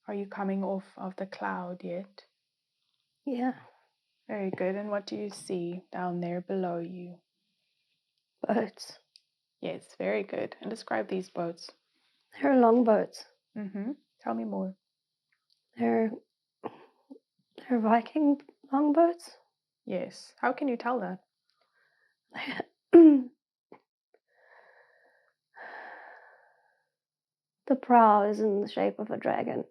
Are you coming off of the cloud yet? Yeah. Very good. And what do you see down there below you? Boats. Yes, very good. And describe these boats. They're longboats. Tell me more. They're Viking longboats. Yes. How can you tell that? The prow is in the shape of a dragon.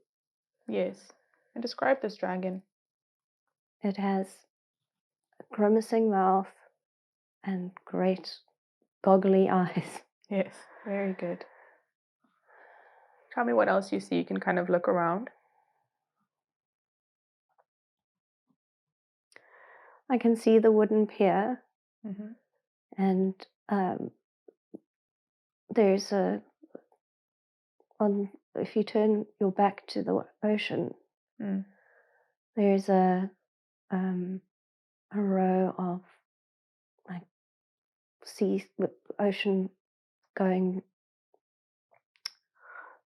Yes. And describe this dragon. It has a grimacing mouth and great goggly eyes. Yes, very good. Tell me what else you see. You can kind of look around. I can see the wooden pier, and there's if you turn your back to the ocean, there's a row of like sea with ocean going.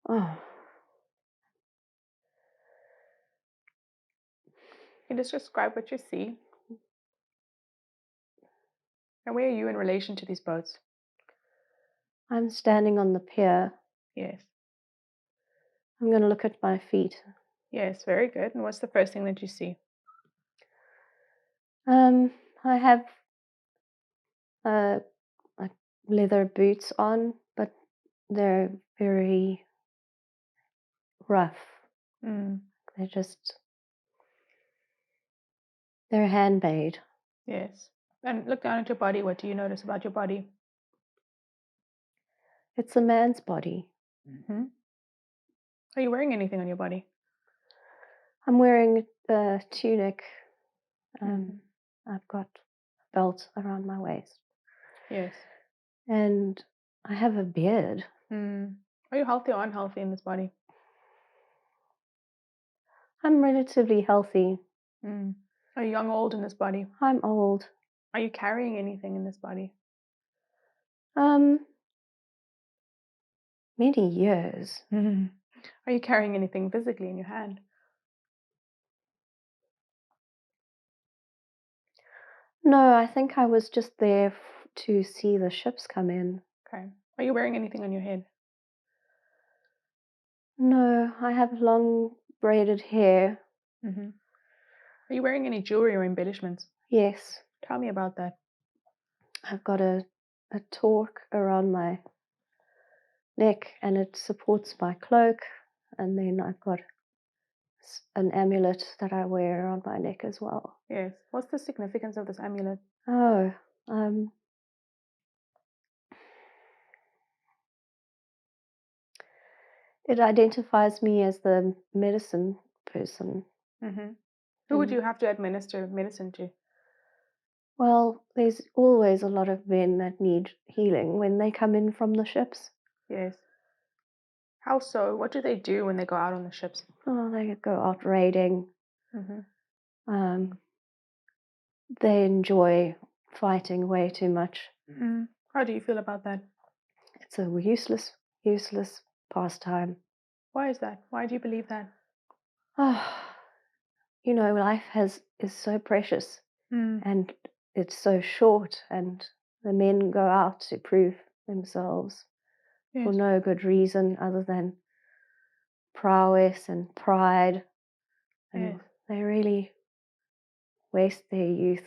Oh, Can you just describe what you see? And where are you in relation to these boats? I'm standing on the pier. Yes. I'm going to look at my feet. Yes, very good. And what's the first thing that you see? I have like leather boots on, but they're very rough. They're handmade. Yes. And look down at your body. What do you notice about your body? It's a man's body. Are you wearing anything on your body? I'm wearing a tunic. I've got a belt around my waist. Yes. And I have a beard. Are you healthy or unhealthy in this body? I'm relatively healthy. Are you young or old in this body? I'm old. Are you carrying anything in this body? Many years. Are you carrying anything physically in your hand? No, I think I was just there to see the ships come in. Okay. Are you wearing anything on your head? No, I have long braided hair. Are you wearing any jewelry or embellishments? Yes. Tell me about that. I've got a torque around my neck and it supports my cloak, and then I've got an amulet that I wear around my neck as well. Yes. What's the significance of this amulet? Oh, it identifies me as the medicine person. Who would you have to administer medicine to? Well, there's always a lot of men that need healing when they come in from the ships. Yes. How so? What do they do when they go out on the ships? Oh, they go out raiding. They enjoy fighting way too much. How do you feel about that? It's a useless pastime. Why is that? Why do you believe that? Life is so precious, and it's so short, and the men go out to prove themselves for no good reason other than prowess and pride, and they really waste their youth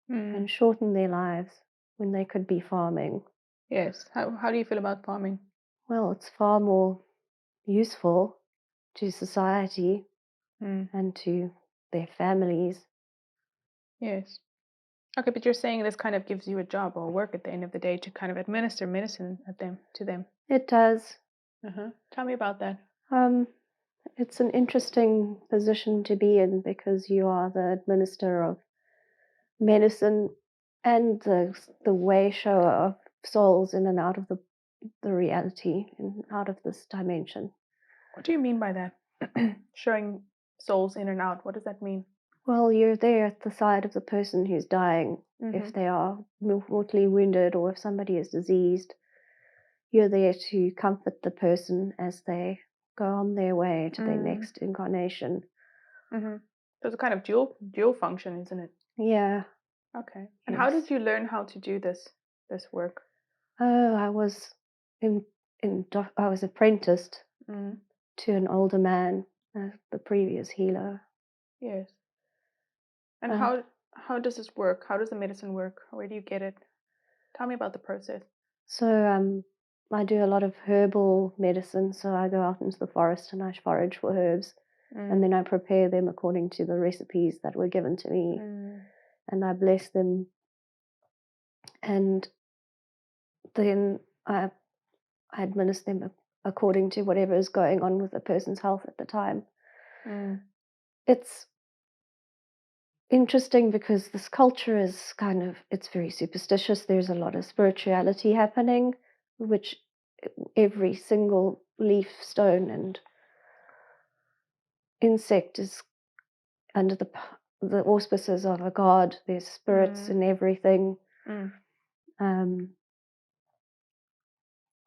and shorten their lives when they could be farming. Yes. How do you feel about farming? Well, it's far more useful to society and to their families. Yes. Okay, but you're saying this kind of gives you a job or work at the end of the day to kind of administer medicine to them. It does. Tell me about that. It's an interesting position to be in because you are the administrator of medicine and the way shower of souls in and out of the reality and out of this dimension. What do you mean by that? Showing souls in and out. What does that mean? Well, you're there at the side of the person who's dying. If they are mortally wounded or if somebody is diseased, you're there to comfort the person as they go on their way to their next incarnation. So it's a kind of dual function, isn't it? Yeah. Okay. And how did you learn how to do this work? Oh, I was I was apprenticed to an older man, the previous healer. Yes. And how does this work? How does the medicine work? Where do you get it? Tell me about the process. So I do a lot of herbal medicine. So I go out into the forest and I forage for herbs, and then I prepare them according to the recipes that were given to me, and I bless them, and then I administer them according to whatever is going on with the person's health at the time. It's interesting because this culture is it's very superstitious. There's a lot of spirituality happening, which every single leaf, stone, and insect is under the auspices of a god. There's spirits in everything.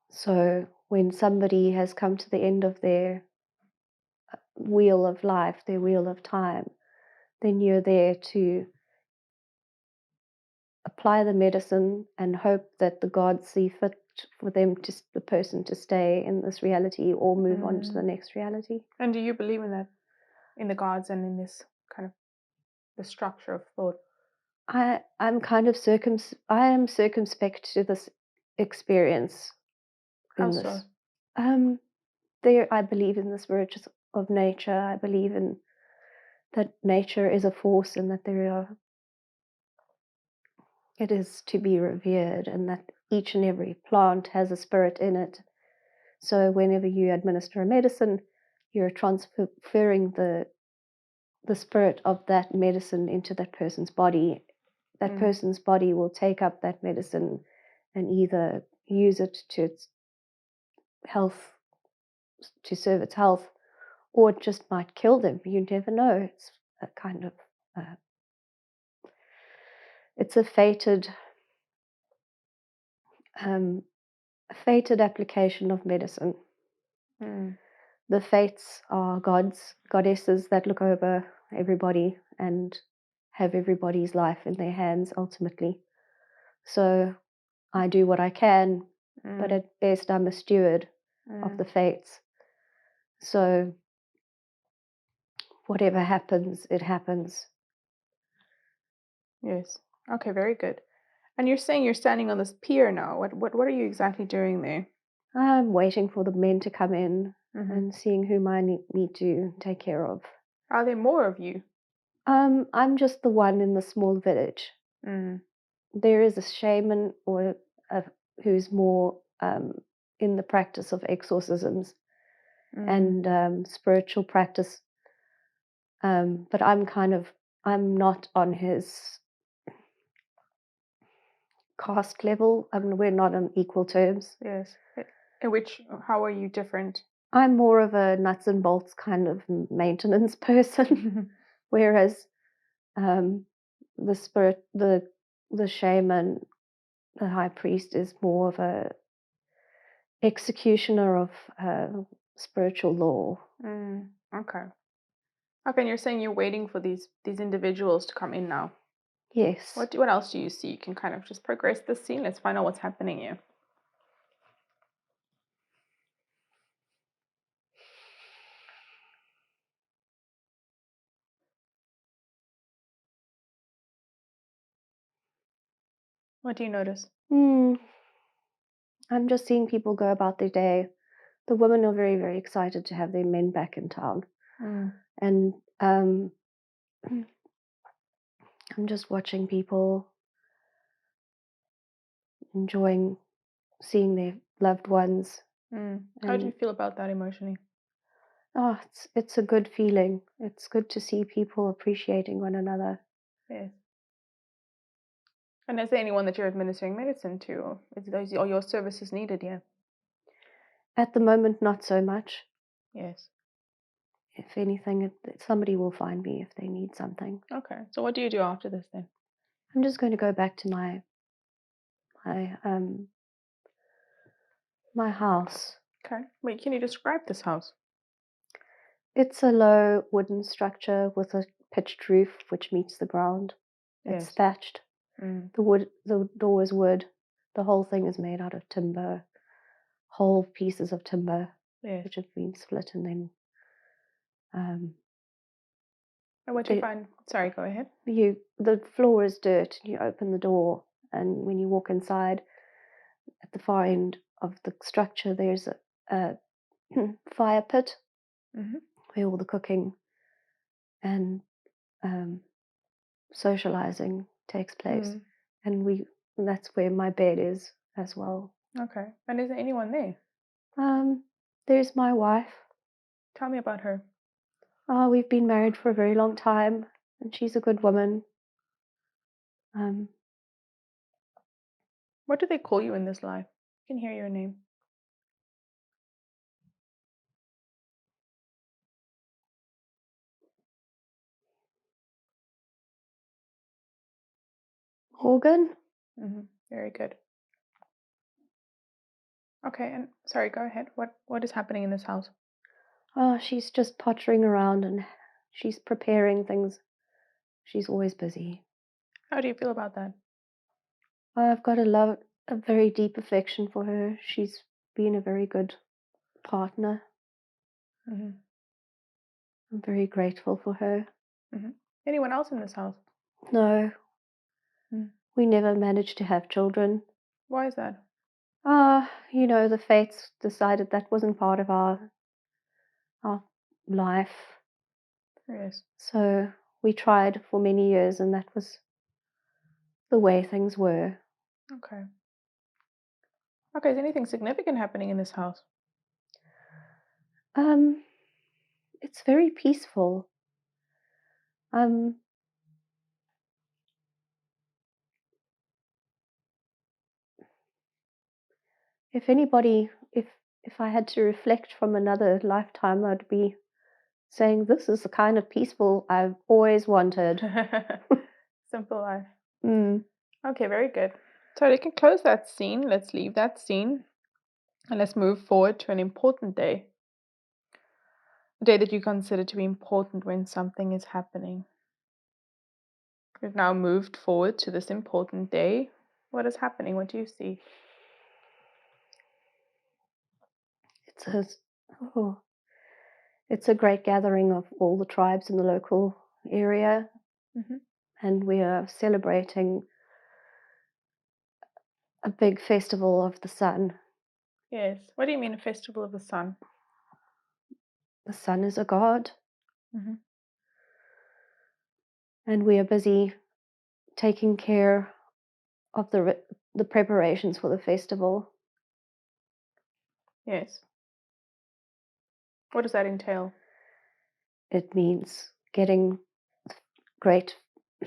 So when somebody has come to the end of their wheel of life, their wheel of time, then you're there to apply the medicine and hope that the gods see fit for the person to stay in this reality or move on to the next reality. And do you believe in that, in the gods and in this kind of the structure of thought? I'm kind of I am circumspect to this experience. How so? I believe in the spirits of nature. I believe in that nature is a force and that it is to be revered, and that each and every plant has a spirit in it. So whenever you administer a medicine, you're transferring the spirit of that medicine into that person's body. That person's body will take up that medicine and either use it to its health, to serve its health, or it just might kill them. You never know. It's a kind of it's a fated application of medicine. The fates are gods, goddesses that look over everybody and have everybody's life in their hands ultimately. So I do what I can, but at best I'm a steward of the fates. So whatever happens, it happens. Yes. Okay, very good. And you're saying you're standing on this pier now. What are you exactly doing there? I'm waiting for the men to come in and seeing whom I need to take care of. Are there more of you? I'm just the one in the small village. There is a shaman who's more in the practice of exorcisms and spiritual practice. But I'm not on his caste level. I mean, we're not on equal terms. Yes. How are you different? I'm more of a nuts and bolts kind of maintenance person, whereas the shaman, the high priest, is more of a executioner of spiritual law. Okay. Okay, and you're saying you're waiting for these individuals to come in now. Yes. What else do you see? You can kind of just progress the scene. Let's find out what's happening here. What do you notice? I'm just seeing people go about their day. The women are very, very excited to have their men back in town. And I'm just watching people enjoying seeing their loved ones. How do you feel about that emotionally? Oh, it's a good feeling. It's good to see people appreciating one another. Yes. And is there anyone that you're administering medicine to, or are your services needed? Yeah. At the moment, not so much. Yes. If anything, somebody will find me if they need something. Okay. So what do you do after this then? I'm just going to go back to my house. Okay. Wait, can you describe this house? It's a low wooden structure with a pitched roof which meets the ground. It's Yes. thatched. Mm. The door is wood. The whole thing is made out of timber, whole pieces of timber, Yes. which have been split, and then And what you find? Sorry, go ahead. the floor is dirt. You open the door, and when you walk inside, at the far end of the structure, there's a fire pit Mm-hmm. where all the cooking and socializing takes place, and that's where my bed is as well. Okay. And is there anyone there? There's my wife. Tell me about her. We've been married for a very long time, and she's a good woman. What do they call you in this life? I can hear your name. Morgan. Mm-hmm. Very good. Okay, and sorry, go ahead. What is happening in this house? She's just pottering around and she's preparing things. She's always busy. How do you feel about that? I've got a very deep affection for her. She's been a very good partner. Mm-hmm. I'm very grateful for her. Mm-hmm. Anyone else in this house? No, Mm. we never managed to have children. Why is that? The fates decided that wasn't part of our life. Yes. So we tried for many years, and that was the way things were. Okay. Okay, is anything significant happening in this house? It's very peaceful. If anybody, if I had to reflect from another lifetime, I'd be saying this is the kind of peaceful I've always wanted. Simple life. Mm. Okay, very good. So you can close that scene. Let's leave that scene. And let's move forward to an important day. A day that you consider to be important when something is happening. We've now moved forward to this important day. What is happening? What do you see? It's a great gathering of all the tribes in the local area, and we are celebrating a big festival of the sun. Yes. What do you mean a festival of the sun? The sun is a god, and we are busy taking care of the preparations for the festival. Yes. What does that entail? It means getting great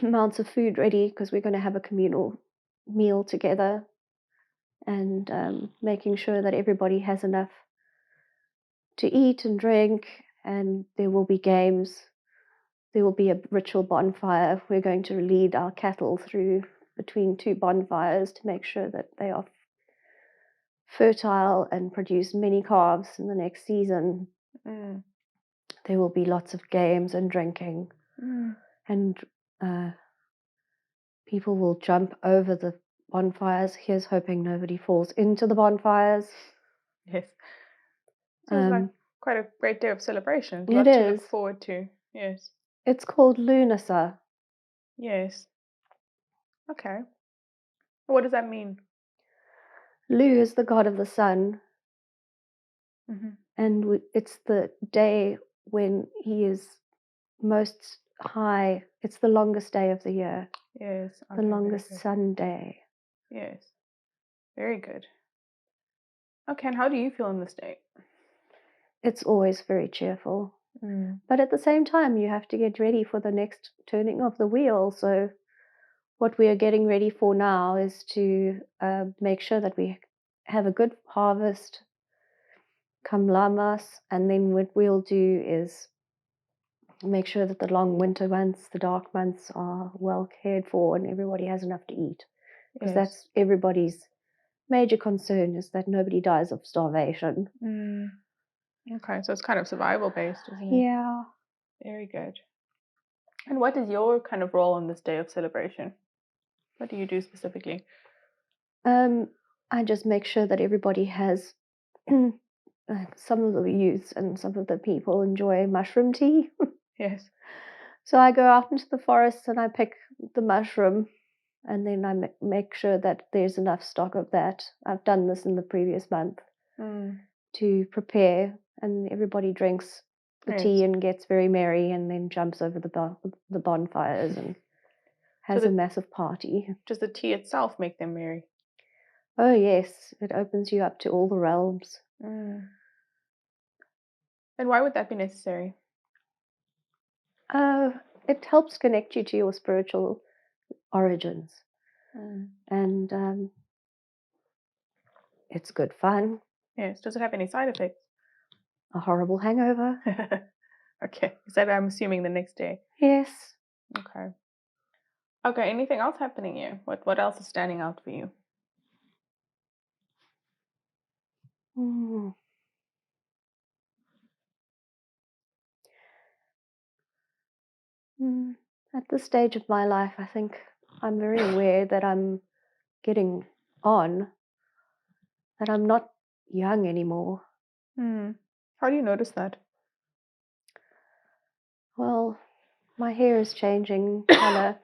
amounts of food ready because we're going to have a communal meal together, and making sure that everybody has enough to eat and drink, and there will be games. There will be a ritual bonfire. We're going to lead our cattle through between two bonfires to make sure that they are fertile and produce many calves in the next season. There will be lots of games and drinking, and people will jump over the bonfires. Here's hoping nobody falls into the bonfires. Yes. So it's like quite a great day of celebration. A lot to look forward to. Yes. It's called Lunasa. Yes. Okay. What does that mean? Lu is the god of the sun, and it's the day when he is most high. It's the longest day of the year. Yes. The longest sun day. Yes. Very good. Okay, and how do you feel on this day? It's always very cheerful. But at the same time, you have to get ready for the next turning of the wheel. So what we are getting ready for now is to make sure that we have a good harvest come Lamas, and then what we'll do is make sure that the long winter months, the dark months, are well cared for and everybody has enough to eat. Because that's everybody's major concern, is that nobody dies of starvation. Okay, so it's kind of survival based, isn't it? Yeah. Very good. And what is your kind of role on this day of celebration? What do you do specifically? I just make sure that everybody has some of the youths and some of the people enjoy mushroom tea. Yes. So I go out into the forest and I pick the mushroom, and then I make sure that there's enough stock of that. I've done this in the previous month to prepare, and everybody drinks the tea and gets very merry, and then jumps over the bonfires and has a massive party. Does the tea itself make them merry? Oh yes, it opens you up to all the realms. And why would that be necessary? It helps connect you to your spiritual origins. And it's good fun. Yes. Does it have any side effects? A horrible hangover. Okay. Is that, I'm assuming, the next day? Yes. Okay. Okay, anything else happening here? What else is standing out for you? At this stage of my life, I think I'm very aware that I'm getting on, that I'm not young anymore. How do you notice that? Well, my hair is changing color.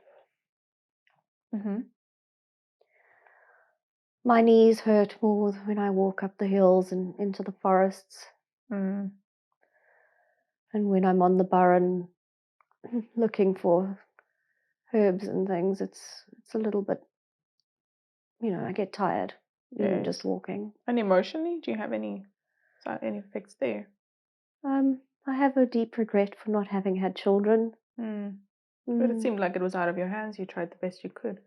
My knees hurt more when I walk up the hills and into the forests. And when I'm on the burren looking for herbs and things, it's a little bit, I get tired even just walking. And emotionally, do you have any effects there? I have a deep regret for not having had children. But it seemed like it was out of your hands. You tried the best you could.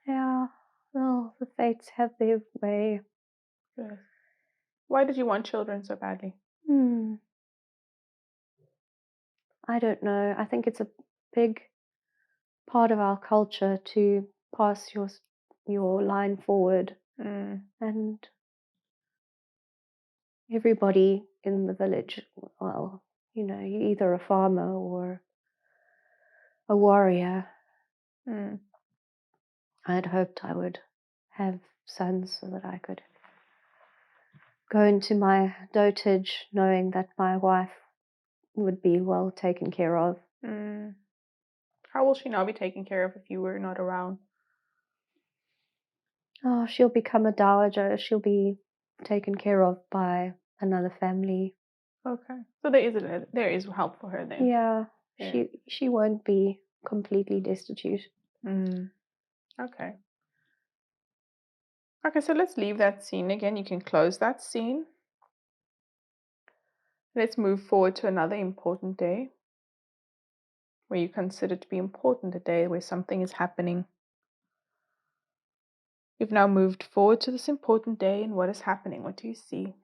Yeah, well, the fates have their way. Yes. Why did you want children so badly? I don't know. I think it's a big part of our culture to pass your line forward. And everybody in the village, well, you're either a farmer or a warrior. I had hoped I would have sons so that I could go into my dotage knowing that my wife would be well taken care of. How will she now be taken care of if you were not around? Oh, she'll become a dowager. She'll be taken care of by another family. Okay, so there is help for her then. Yeah. She won't be completely destitute. Okay. Okay, so let's leave that scene again. You can close that scene. Let's move forward to another important day where you consider to be important, a day where something is happening. We've now moved forward to this important day, and what is happening? What do you see?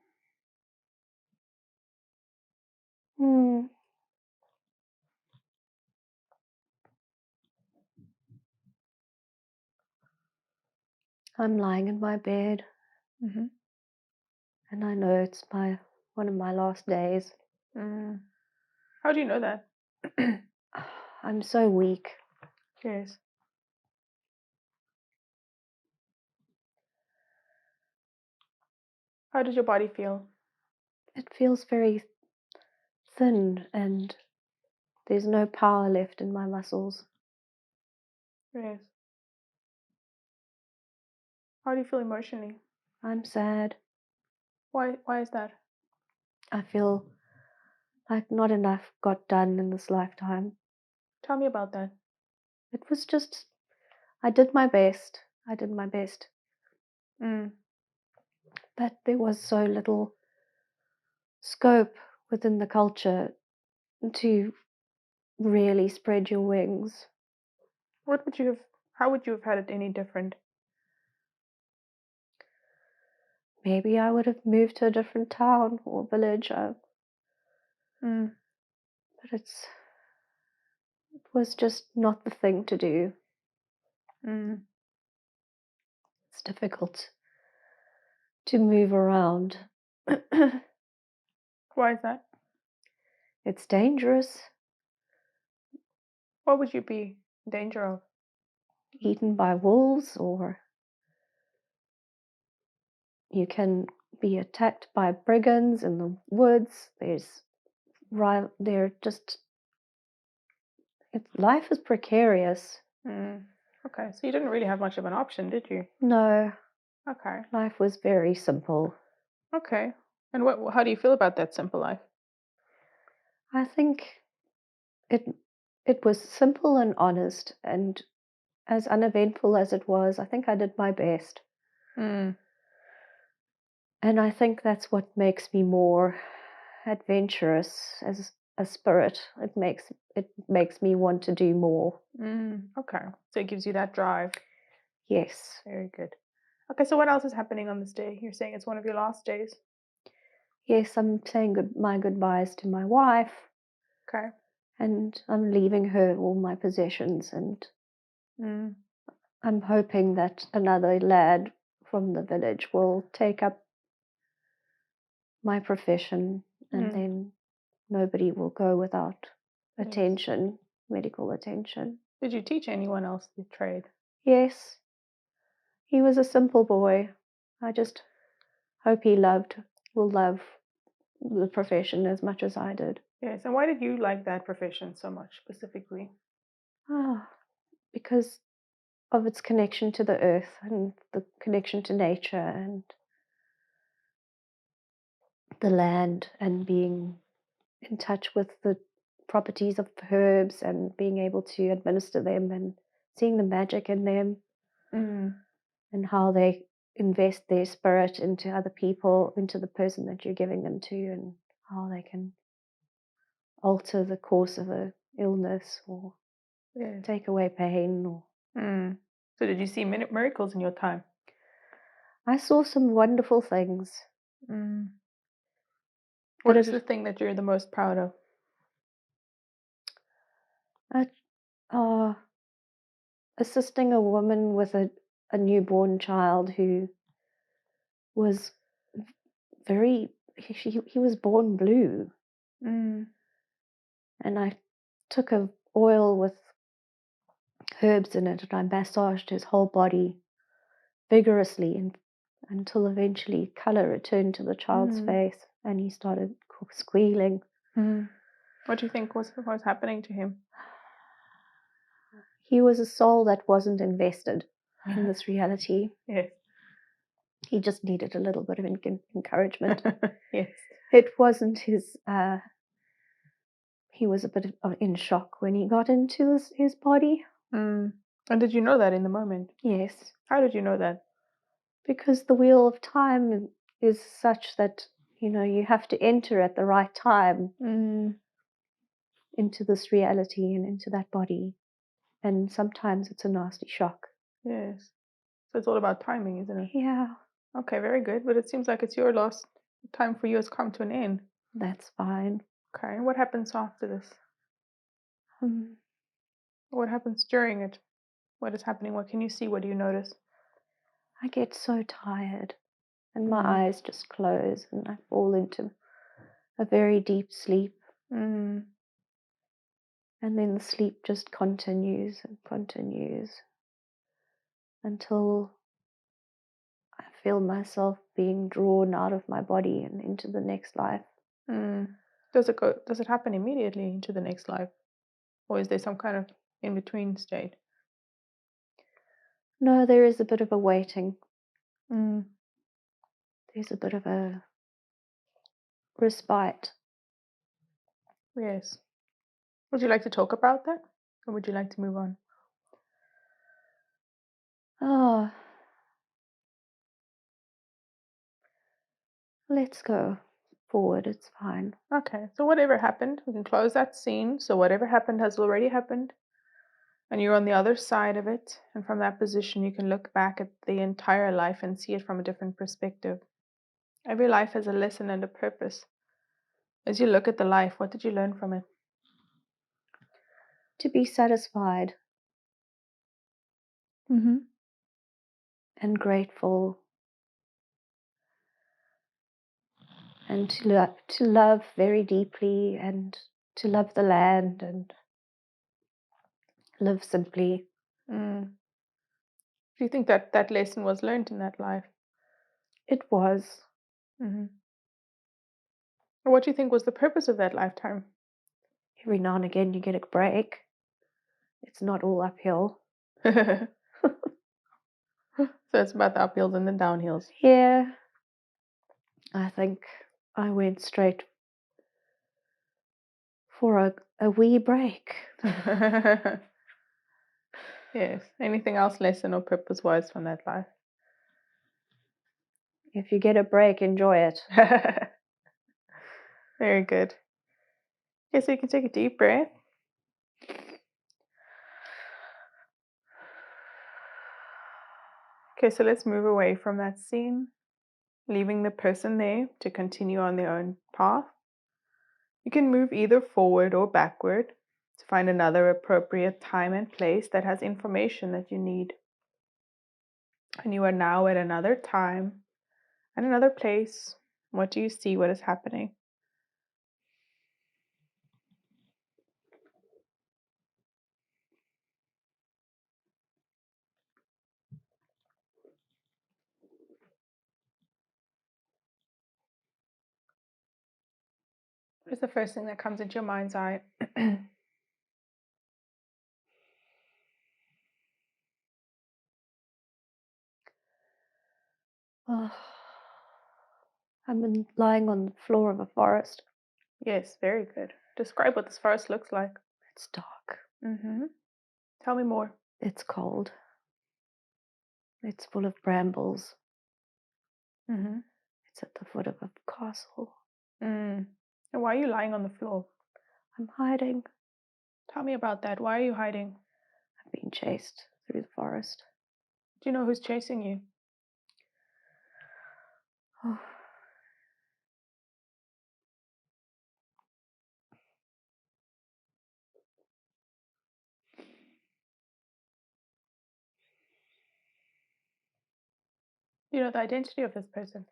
I'm lying in my bed, and I know it's one of my last days. How do you know that? I'm so weak. Yes. How does your body feel? It feels very thin, and there's no power left in my muscles. Yes. How do you feel emotionally? I'm sad. Why is that? I feel like not enough got done in this lifetime. Tell me about that. It was just, I did my best. But there was so little scope within the culture to really spread your wings. What would you have How would you have had it any different? Maybe I would have moved to a different town or village, Mm. but it was just not the thing to do. Mm. It's difficult to move around. Why is that? It's dangerous. What would you be in danger of? Eaten by wolves, or you can be attacked by brigands in the woods. Life is precarious. Mm. Okay, so you didn't really have much of an option, did you? No, Okay. life was very simple. Okay. And how do you feel about that simple life? I think it was simple and honest, and as uneventful as it was, I think I did my best. Mm. And I think that's what makes me more adventurous as a spirit. It makes me want to do more. Okay. So it gives you that drive. Yes. Very good. Okay, so what else is happening on this day? You're saying it's one of your last days. Yes, I'm saying my goodbyes to my wife. Okay. And I'm leaving her all my possessions, and I'm hoping that another lad from the village will take up my profession, and then nobody will go without attention, medical attention. Did you teach anyone else the trade? Yes, he was a simple boy. I just hope he will love the profession as much as I did. Yes, and why did you like that profession so much specifically? Because of its connection to the earth and the connection to nature and the land, and being in touch with the properties of herbs and being able to administer them and seeing the magic in them and how they invest their spirit into other people, into the person that you're giving them to, and how they can alter the course of a illness or take away pain. So did you see miracles in your time? I saw some wonderful things. What is the thing that you're the most proud of? Assisting a woman with a newborn child who was he was born blue. And I took a oil with herbs in it, and I massaged his whole body vigorously until eventually color returned to the child's face and he started squealing. What do you think was happening to him? He was a soul that wasn't invested in this reality. Yes. He just needed a little bit of encouragement. Yes. It wasn't his. He was a bit in shock when he got into his body. And did you know that in the moment? Yes. How did you know that? Because the wheel of time is such that, you have to enter at the right time into this reality and into that body. And sometimes it's a nasty shock. Yes. So it's all about timing, isn't it? Yeah. Okay, very good. But it seems like it's your loss. Time for you has come to an end. That's fine. Okay. What happens after this? What happens during it? What is happening? What can you see? What do you notice? I get so tired and my eyes just close and I fall into a very deep sleep. And then the sleep just continues and continues until I feel myself being drawn out of my body and into the next life. Does it happen immediately into the next life? Or is there some kind of in-between state? No, there is a bit of a waiting. There's a bit of a respite. Yes. Would you like to talk about that? Or would you like to move on? Let's go forward. It's fine. Okay. So whatever happened, we can close that scene. So whatever happened has already happened. And you're on the other side of it, and from that position you can look back at the entire life and see it from a different perspective. Every life has a lesson and a purpose. As you look at the life, what did you learn from it? To be satisfied Mm-hmm. and grateful, and to love very deeply, and to love the land and live simply. Do you think that that lesson was learned in that life? It was. Mm-hmm. What do you think was the purpose of that lifetime? Every now and again you get a break. It's not all uphill. So it's about the uphills and the downhills. Yeah. I think I went straight for a wee break. Yes. Anything else lesson or purpose-wise from that life? If you get a break, enjoy it. Very good. Okay, so you can take a deep breath. Okay, so let's move away from that scene, leaving the person there to continue on their own path. You can move either forward or backward to find another appropriate time and place that has information that you need. And you are now at another time and another place. What do you see? What is happening? What is the first thing that comes into your mind's eye? Oh, I'm lying on the floor of a forest. Yes, very good. Describe what this forest looks like. It's dark. Tell me more. It's cold. It's full of brambles. It's at the foot of a castle. And why are you lying on the floor? I'm hiding. Tell me about that. Why are you hiding? I've been chased through the forest. Do you know who's chasing you? Oh. Do you know the identity of this person?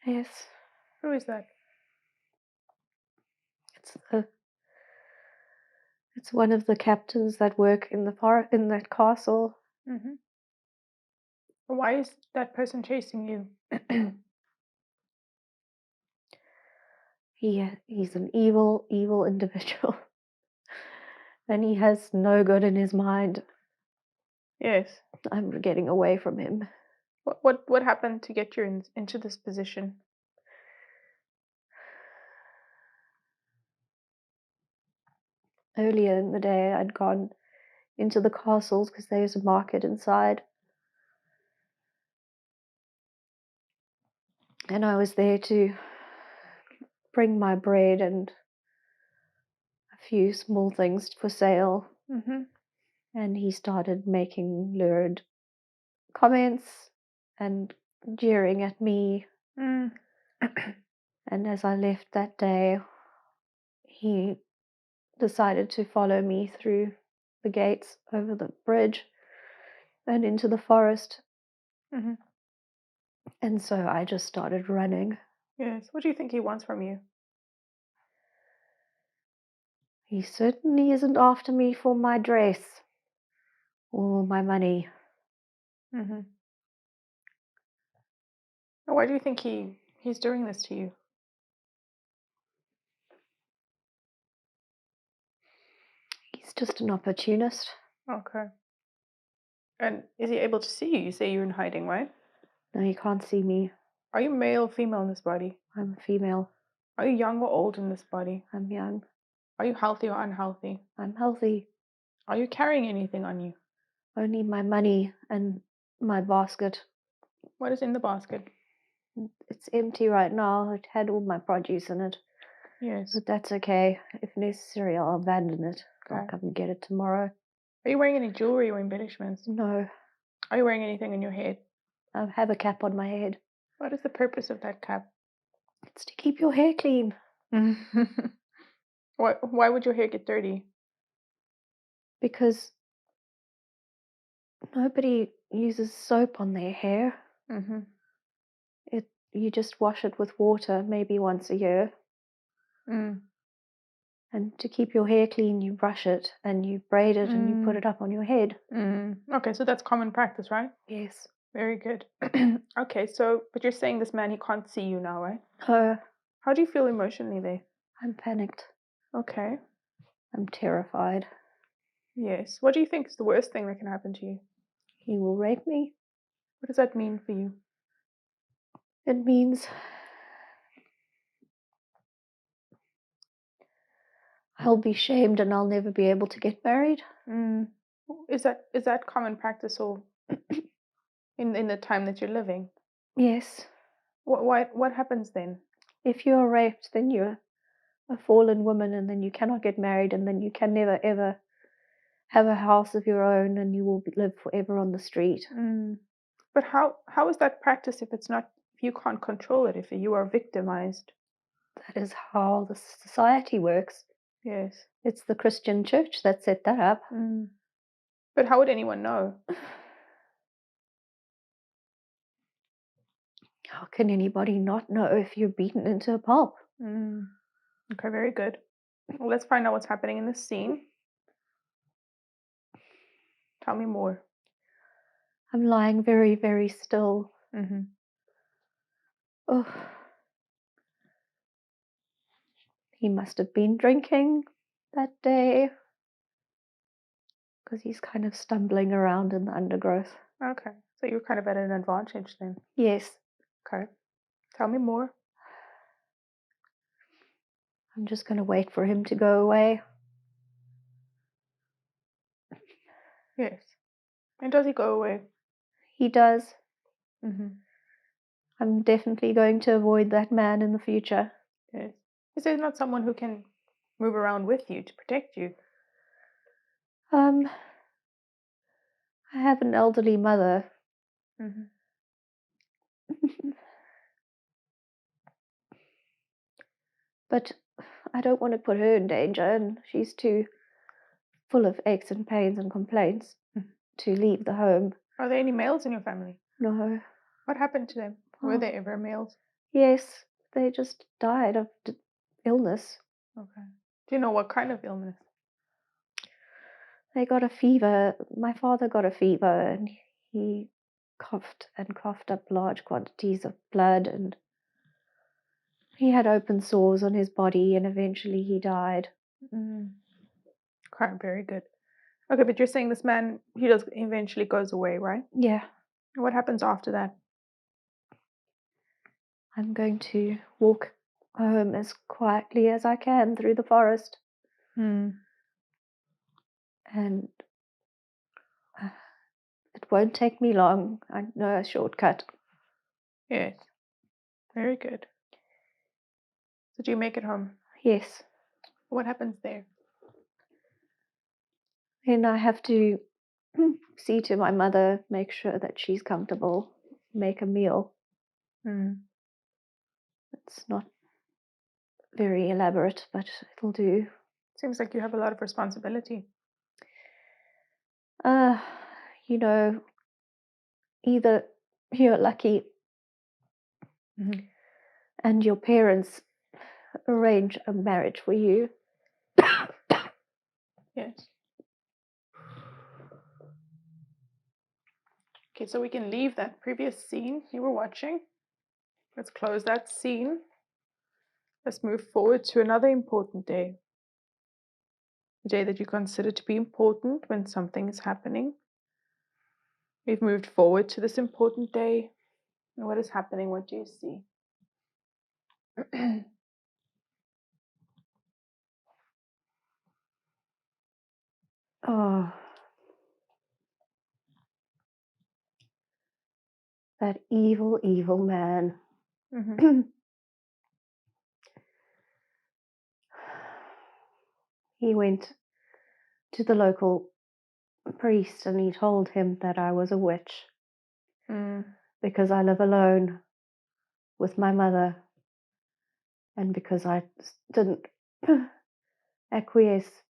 Yes. Who is that? It's one of the captains that work in that castle. Why is that person chasing you? He's an evil individual. And he has no good in his mind. Yes. I'm getting away from him. What happened to get you into this position? Earlier in the day, I'd gone into the castles because there's a market inside. And I was there to bring my bread and a few small things for sale. And he started making lurid comments and jeering at me. And as I left that day, he decided to follow me through the gates, over the bridge, and into the forest. And so I just started running. Yes. What do you think he wants from you? He certainly isn't after me for my dress or my money. Why do you think he's doing this to you? He's just an opportunist. Okay. And is he able to see you? You say you're in hiding, right? No, he can't see me. Are you male or female in this body? I'm a female. Are you young or old in this body? I'm young. Are you healthy or unhealthy? I'm healthy. Are you carrying anything on you? Only my money and my basket. What is in the basket? It's empty right now. It had all my produce in it. Yes. But that's okay. If necessary, I'll abandon it. I'll Okay. come and get it tomorrow. Are you wearing any jewelry or embellishments? No, Are you wearing anything on your head? I have a cap on my head. What is the purpose of that cap? It's to keep your hair clean. Why would your hair get dirty? Because nobody uses soap on their hair. Mm-hmm. You just wash it with water maybe once a year. Mm. And to keep your hair clean, you brush it and you braid it and you put it up on your head. Okay, so that's common practice, right? Yes. Very good. Okay, but you're saying this man, he can't see you now, right? How do you feel emotionally there? I'm panicked. Okay. I'm terrified. Yes. What do you think is the worst thing that can happen to you? He will rape me. What does that mean for you? It means I'll be shamed and I'll never be able to get married. Is that common practice or in the time that you're living? Yes. What happens then? If you're raped, then you're a fallen woman and then you cannot get married and then you can never ever have a house of your own and you will live forever on the street. But how is that practice if you can't control it, if you are victimized? That is how the society works. Yes. It's the Christian church that set that up. But how would anyone know? How can anybody not know if you're beaten into a pulp? Okay, very good. Well, let's find out what's happening in this scene. Tell me more. I'm lying very, very still. Oh, he must have been drinking that day because he's kind of stumbling around in the undergrowth. Okay, so you're kind of at an advantage then. Yes. Okay, tell me more. I'm just going to wait for him to go away. Yes. And does he go away? He does. Mm-hmm. I'm definitely going to avoid that man in the future. Yes. Is there not someone who can move around with you to protect you? I have an elderly mother. But I don't want to put her in danger, and she's too full of aches and pains and complaints to leave the home. Are there any males in your family? No. What happened to them? Were there ever males? Yes, they just died of illness. Okay. Do you know what kind of illness? They got a fever. My father got a fever, and he coughed and coughed up large quantities of blood, and he had open sores on his body, and eventually he died. Okay, very good. Okay, but you're saying this man, he does eventually goes away, right? Yeah. What happens after that? I'm going to walk home as quietly as I can through the forest. And it won't take me long. I know a shortcut. Yes. Very good. So do you make it home? Yes. What happens there? Then I have to see to my mother, make sure that she's comfortable, make a meal. It's not very elaborate, but it'll do. Seems like you have a lot of responsibility. You know, either you're lucky and your parents arrange a marriage for you. Yes. Okay, so we can leave that previous scene you were watching. Let's close that scene. Let's move forward to another important day. A day that you consider to be important when something is happening. We've moved forward to this important day. And what is happening? What do you see? Oh, that evil, evil man. he went to the local priest and he told him that I was a witch because I live alone with my mother and because I didn't acquiesce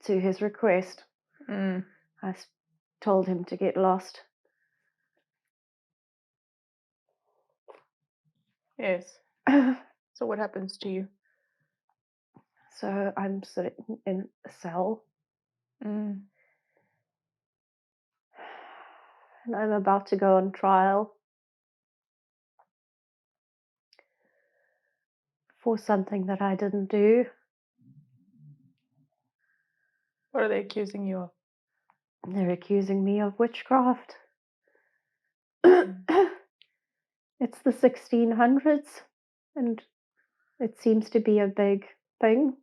to his request. I told him to get lost. Yes. So what happens to you? So I'm sitting in a cell. And I'm about to go on trial for something that I didn't do. What are they accusing you of? They're accusing me of witchcraft. It's the 1600s, and it seems to be a big thing.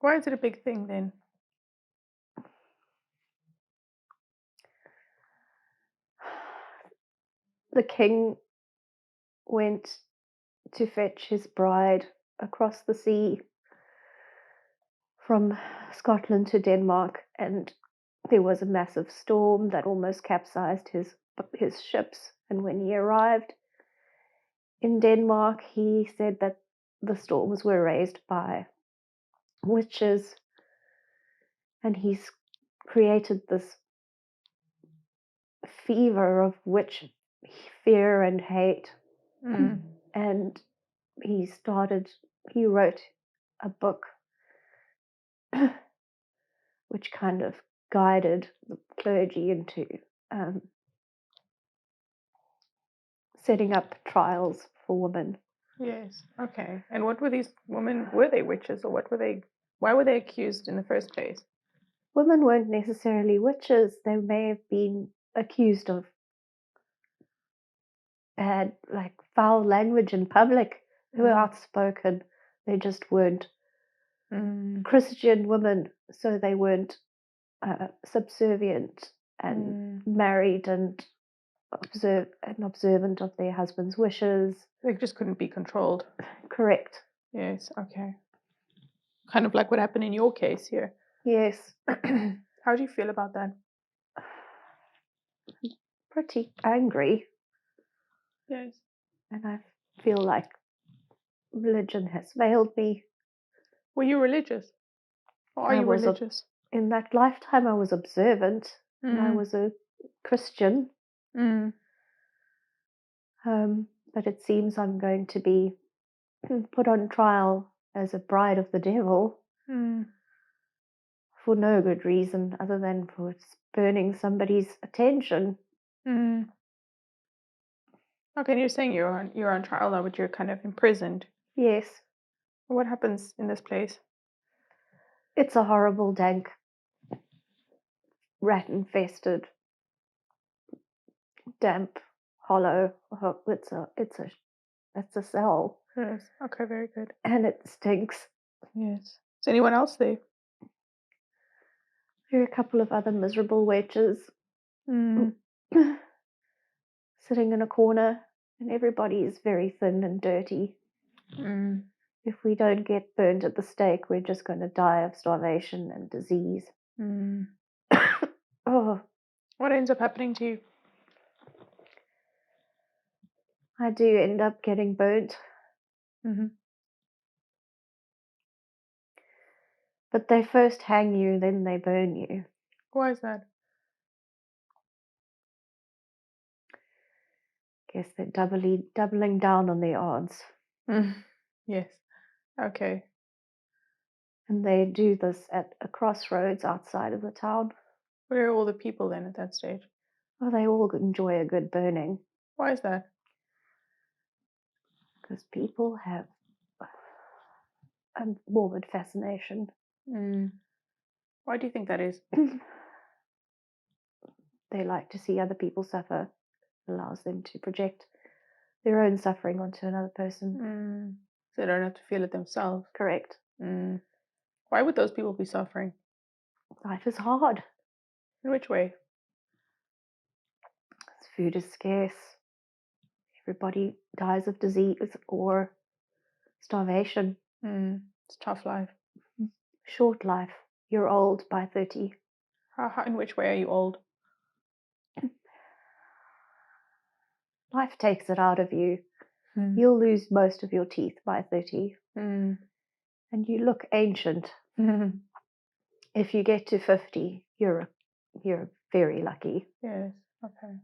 Why is it a big thing then? The king went to fetch his bride across the sea from Scotland to Denmark, and there was a massive storm that almost capsized his ships. And when he arrived in Denmark, he said that the storms were raised by witches, and he's created this fever of witch fear and hate. And he wrote a book which kind of guided the clergy into setting up trials for women. Yes. Okay. And what were these women? Were they witches, or what were they? Why were they accused in the first place? Women weren't necessarily witches. They may have been accused of bad, like foul language in public. They were outspoken. They just weren't Christian women, so they weren't subservient and married and observant of their husband's wishes. They just couldn't be controlled. Correct. Yes. Okay. Kind of like what happened in your case here. Yes. How do you feel about that? Pretty angry. Yes. And I feel like religion has failed me. Were you religious? Or are you religious? In that lifetime, I was observant. And I was a Christian. But it seems I'm going to be put on trial as a bride of the devil for no good reason other than for spurning somebody's attention. Okay, you're saying you're on trial now, but you're kind of imprisoned. Yes. What happens in this place? It's a horrible, dank, rat-infested, damp, hollow. It's a cell. Yes. Okay, very good. And it stinks. Yes. Is anyone else there? There are a couple of other miserable witches sitting in a corner, and everybody is very thin and dirty. If we don't get burned at the stake, we're just going to die of starvation and disease. Oh. What ends up happening to you? I do end up getting burnt. But they first hang you, then they burn you. Why is that? Guess they're doubling down on their odds. Yes. Okay. And they do this at a crossroads outside of the town. Where are all the people then at that stage? Well, they all enjoy a good burning. Why is that? Because people have a morbid fascination. Why do you think that is? They like to see other people suffer. It allows them to project their own suffering onto another person. So they don't have to feel it themselves. Correct. Why would those people be suffering? Life is hard. In which way? Food is scarce. Everybody dies of disease or starvation. It's a tough life. Short life. You're old by 30. How, in which way are you old? Life takes it out of you. Mm. You'll lose most of your teeth by 30. Mm. And you look ancient. Mm. If you get to 50, you're very lucky. Yes. Okay.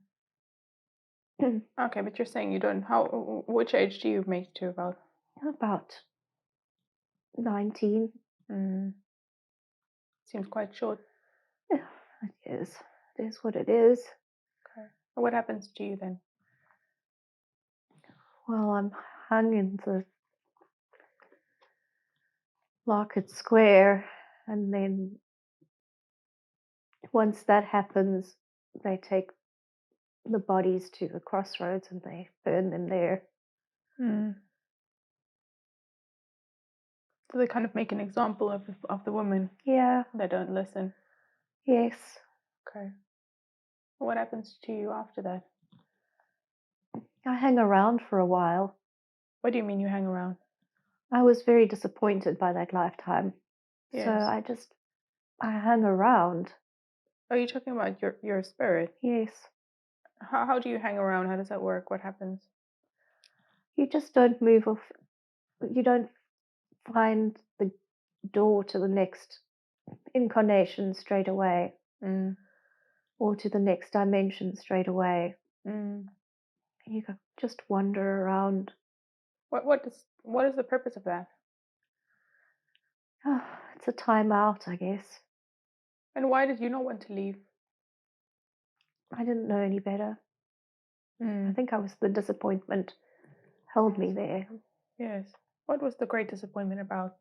Okay, but you're saying you don't. Which age do you make to about? About 19. Seems quite short. Yeah, it is. It is what it is. Okay. What happens to you then? Well, I'm hung in the Market Square, and then once that happens, they take the bodies to the crossroads and they burn them there. So they kind of make an example of the women. Yeah. They don't listen. Yes. Okay. What happens to you after that? I hang around for a while. What do you mean you hang around? I was very disappointed by that lifetime. Yes. So I hung around. Are you talking about your spirit? Yes. How do you hang around? How does that work? What happens? You just don't move off. You don't find the door to the next incarnation straight away, or to the next dimension straight away. You just wander around. What is the purpose of that? It's a time out, I guess. And why did you not want to leave? I didn't know any better. I think I was the disappointment held me there. Yes. What was the great disappointment about?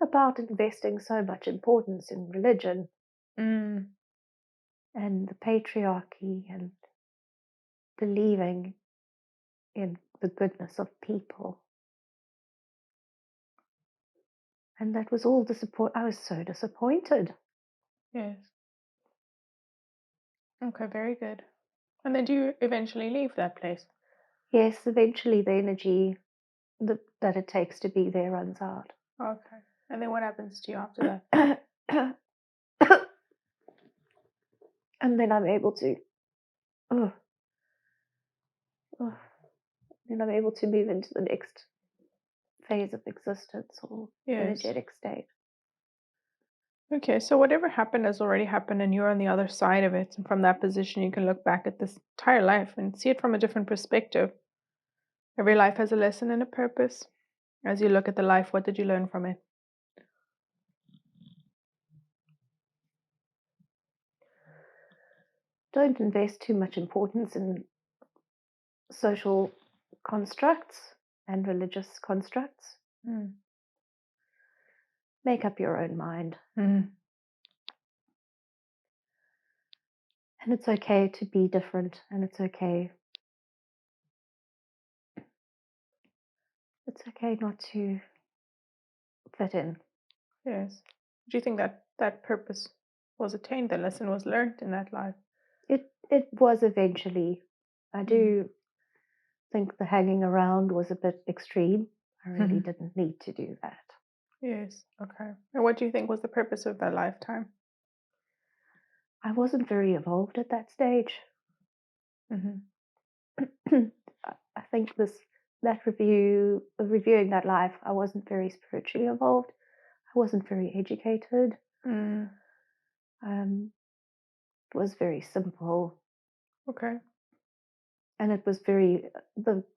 About investing so much importance in religion and the patriarchy and believing in the goodness of people. And that was all I was so disappointed. Yes. Okay, very good. And then do you eventually leave that place? Yes, eventually the energy that it takes to be there runs out. Okay. And then what happens to you after that? And then I'm able to then I'm able to move into the next phase of existence or energetic state. Okay, so whatever happened has already happened and you're on the other side of it. And from that position, you can look back at this entire life and see it from a different perspective. Every life has a lesson and a purpose. As you look at the life, what did you learn from it? Don't invest too much importance in social constructs and religious constructs. Make up your own mind. And it's okay to be different, and it's okay not to fit in. Yes. Do you think that that purpose was attained, the lesson was learned in that life? It was eventually. I do think the hanging around was a bit extreme. I really didn't need to do that. Yes, okay. And what do you think was the purpose of that lifetime? I wasn't very evolved at that stage. I think reviewing that life, I wasn't very spiritually evolved. I wasn't very educated. It was very simple. Okay. And it was the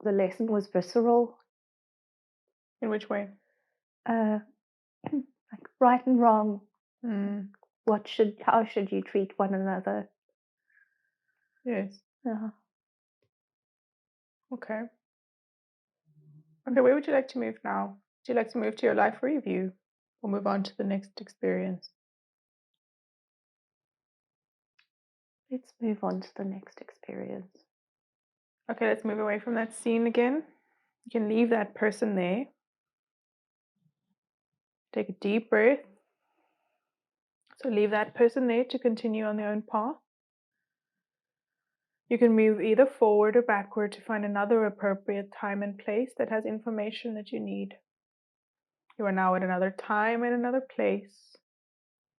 lesson was visceral. In which way? Like right and wrong. How should you treat one another? Yes. Yeah. Okay. Okay, where would you like to move now? Would you like to move to your life review or move on to the next experience? Let's move on to the next experience. Okay, let's move away from that scene again. You can leave that person there. Take a deep breath. So leave that person there to continue on their own path. You can move either forward or backward to find another appropriate time and place that has information that you need. You are now at another time and another place.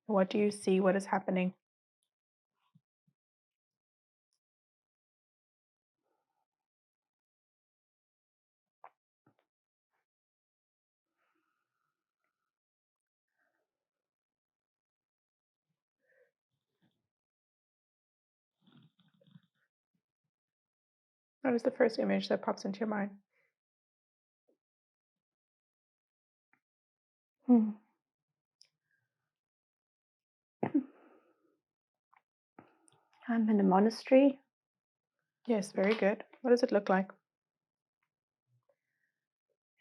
What do you see? What is happening? What is the first image that pops into your mind? I'm in a monastery. Yes, very good. What does it look like?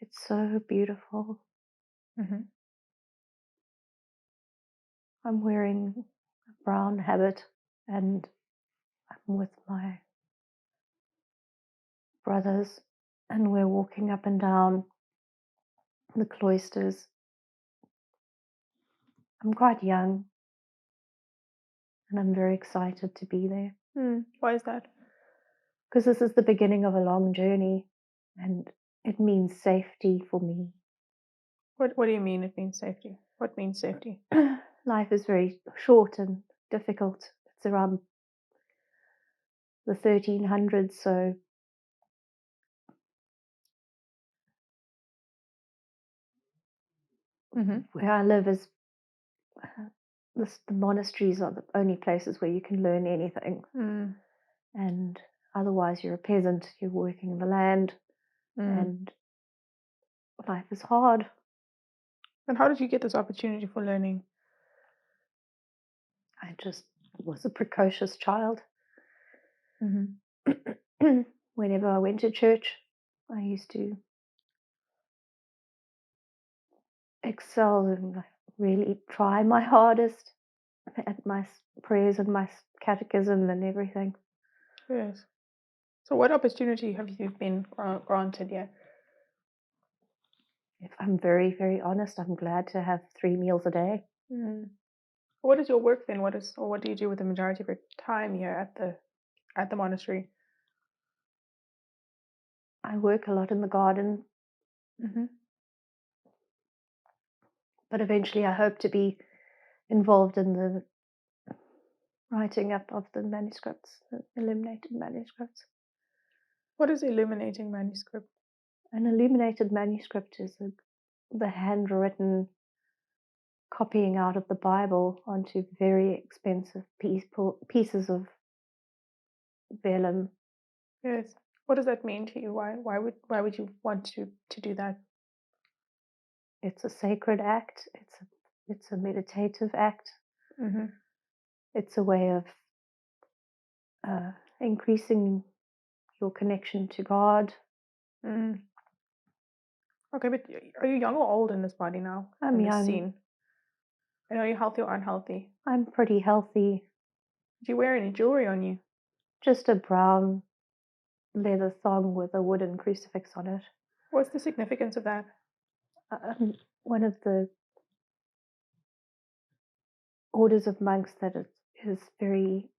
It's so beautiful. Mm-hmm. I'm wearing a brown habit and I'm with my brothers and we're walking up and down the cloisters. I'm quite young and I'm very excited to be there. Why is that? Because this is the beginning of a long journey and it means safety for me. What do you mean it means safety? What means safety? Life is very short and difficult. It's around the 1300s, so where I live is the monasteries are the only places where you can learn anything. And otherwise you're a peasant, you're working the land, and life is hard. And how did you get this opportunity for learning? I just was a precocious child. Whenever I went to church, I used to excel and really try my hardest at my prayers and my catechism and everything. Yes. So what opportunity have you been granted yet? If I'm very, very honest, I'm glad to have 3 meals a day. What is your work then? What do you do with the majority of your time here at the monastery? I work a lot in the garden. But eventually I hope to be involved in the writing up of the manuscripts, the illuminated manuscripts. What is illuminating manuscript? An illuminated manuscript is the handwritten copying out of the Bible onto very expensive pieces of vellum. Yes. What does that mean to you? Why would you want to do that? It's a sacred act. It's a meditative act. It's a way of increasing your connection to God. Okay, but are you young or old in this body now? I'm in this young. Scene? And are you healthy or unhealthy? I'm pretty healthy. Do you wear any jewelry on you? Just a brown leather thong with a wooden crucifix on it. What's the significance of that? One of the orders of monks that is very,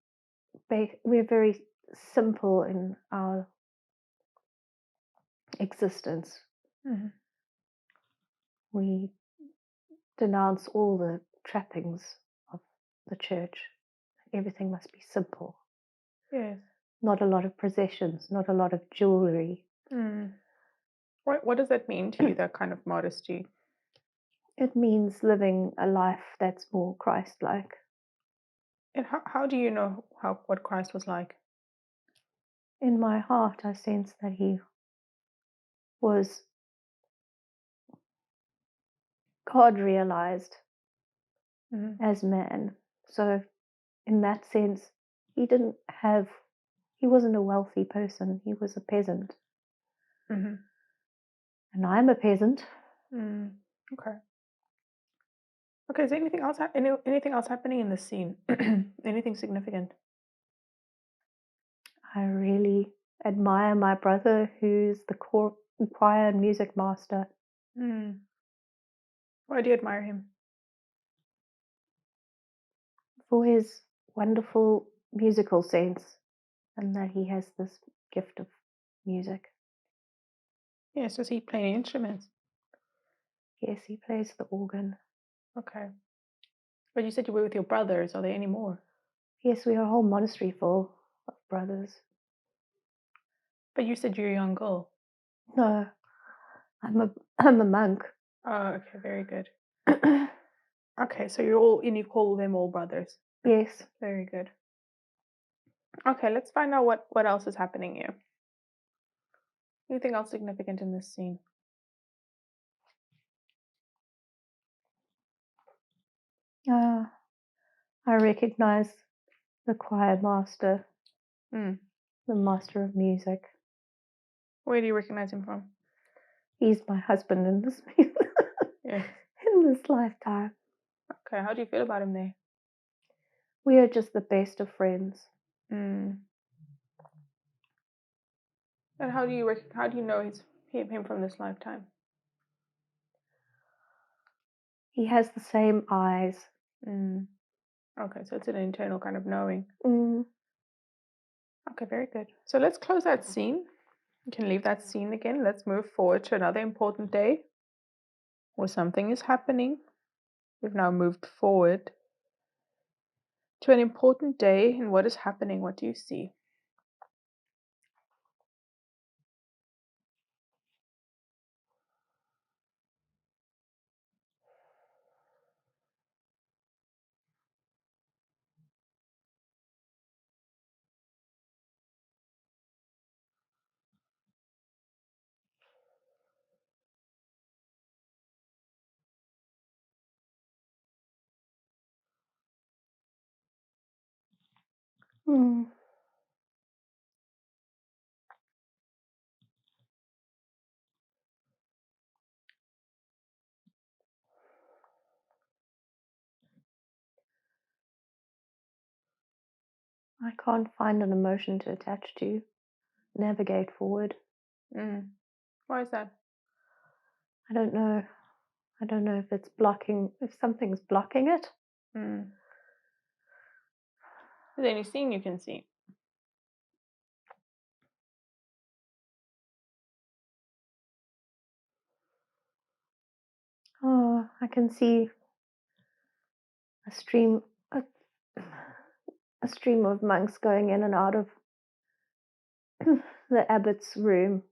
we're very simple in our existence. We denounce all the trappings of the church. Everything must be simple. Yes. Not a lot of possessions, not a lot of jewelry. What does that mean to you, that kind of modesty? It means living a life that's more Christ-like. And how do you know what Christ was like? In my heart, I sense that he was God realized as man. So in that sense, he wasn't a wealthy person. He was a peasant. And I'm a peasant. Okay. Okay, is there anything else happening in this scene? Anything significant? I really admire my brother, who's the choir and music master. Why do you admire him? For his wonderful musical sense, and that he has this gift of music. Yes, does he play any instruments? Yes, he plays the organ. Okay. But you said you were with your brothers. Are there any more? Yes, we are a whole monastery full of brothers. But you said you're a young girl. No, I'm a monk. Oh, okay, very good. Okay, so you call them all brothers. Yes. Very good. Okay, let's find out what else is happening here. Anything else significant in this scene? I recognize the choir master, Mm. the master of music. Where do you recognize him from? He's my husband in this Yes. in this lifetime. Okay, how do you feel about him there? We are just the best of friends. Mm. And how do you know him from this lifetime? He has the same eyes. Mm. Okay, so it's an internal kind of knowing. Okay, very good. So let's close that scene. You can leave that scene again. Let's move forward to another important day where something is happening. We've now moved forward to an important day, and what is happening? What do you see? I can't find an emotion to attach to, navigate forward. Why is that? I don't know. I don't know if it's blocking, if something's blocking it. Is there any scene you can see? Oh, I can see a stream, a stream of monks going in and out of the abbot's room.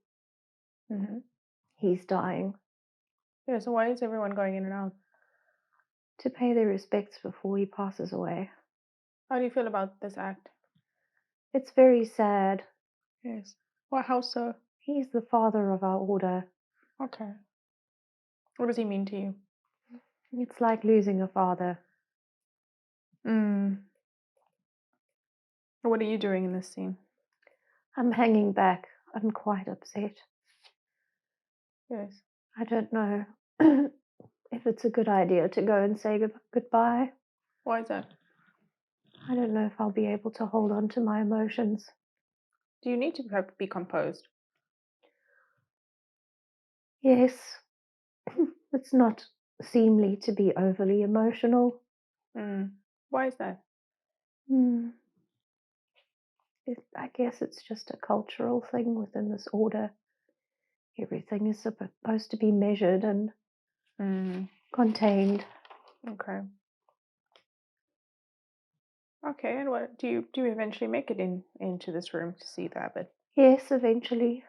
He's dying. Yeah, so why is everyone going in and out? To pay their respects before he passes away. How do you feel about this act? It's very sad. Yes. Well, how so? He's the father of our order. Okay. What does he mean to you? It's like losing a father. What are you doing in this scene? I'm hanging back. I'm quite upset. Yes. I don't know if it's a good idea to go and say goodbye. Why is that? I don't know if I'll be able to hold on to my emotions. Do you need to be composed? Yes, it's not seemly to be overly emotional. Why is that? I guess it's just a cultural thing within this order. Everything is supposed to be measured and contained. Okay. Okay, and what do you eventually make it into this room to see the abbot? Yes, eventually.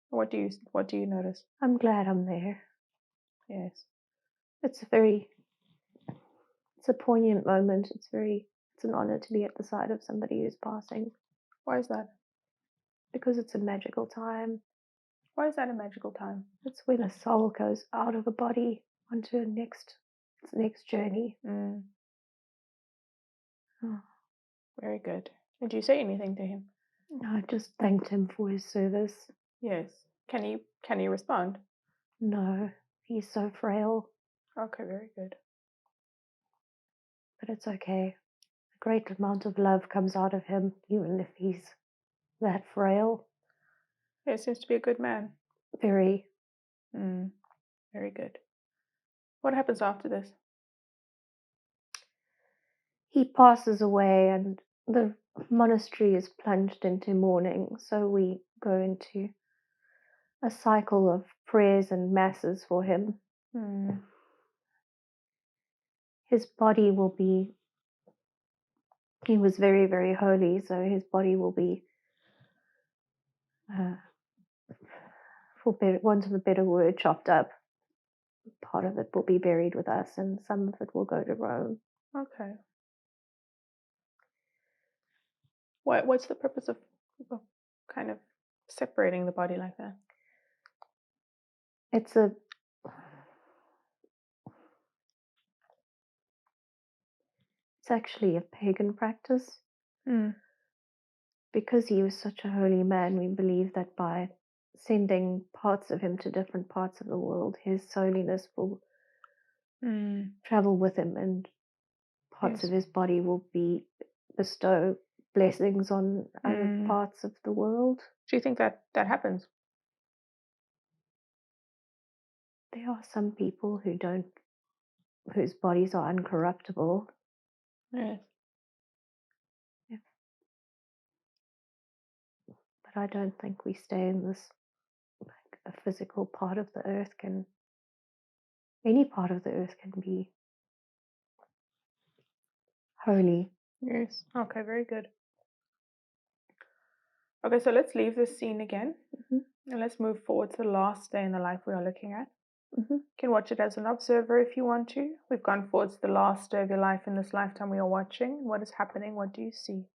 What do you notice? I'm glad I'm there. Yes. It's a poignant moment. It's an honor to be at the side of somebody who's passing. Why is that? Because it's a magical time. Why is that a magical time? It's when a soul goes out of a body onto its next journey. Oh, very good. Did you say anything to him? I just thanked him for his service. Yes. Can he respond? No, he's so frail. Okay, very good. But it's okay. A great amount of love comes out of him, even if he's that frail. Yeah, he seems to be a good man. Very. Very good. What happens after this? He passes away and the monastery is plunged into mourning. So we go into a cycle of prayers and masses for him. His body will be, he was very, very holy, so his body will be, for want of a better word, chopped up. Part of it will be buried with us, and some of it will go to Rome. Okay. What's the purpose of kind of separating the body like that? It's actually a pagan practice. Because he was such a holy man, we believe that by sending parts of him to different parts of the world, his holiness will travel with him, and parts of his body will bestow blessings on other parts of the world. Do you think that happens? There are some people whose bodies are uncorruptible. Yes. But I don't think we stay in this, like, a physical part of the earth any part of the earth can be holy. Yes. Okay, very good. Okay, so let's leave this scene again, and let's move forward to the last day in the life we are looking at. You can watch it as an observer if you want to. We've gone forward to the last day of your life in this lifetime we are watching. What is happening? What do you see?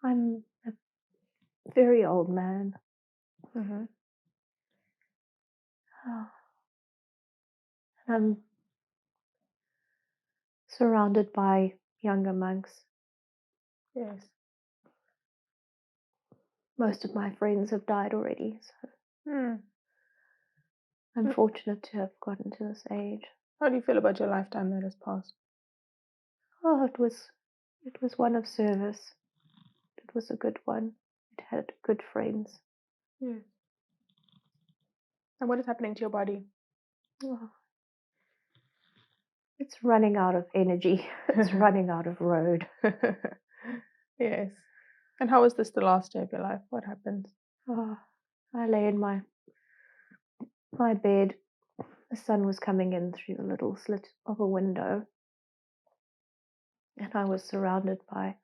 I'm a very old man. I'm surrounded by younger monks. Yes. Most of my friends have died already, so I'm fortunate to have gotten to this age. How do you feel about your lifetime that has passed? Oh, it was one of service. It was a good one. It had good friends. Yes. And what is happening to your body? Oh, it's running out of energy. It's running out of road. Yes. And how was this the last day of your life? What happened? Oh, I lay in my bed. The sun was coming in through the little slit of a window, and I was surrounded by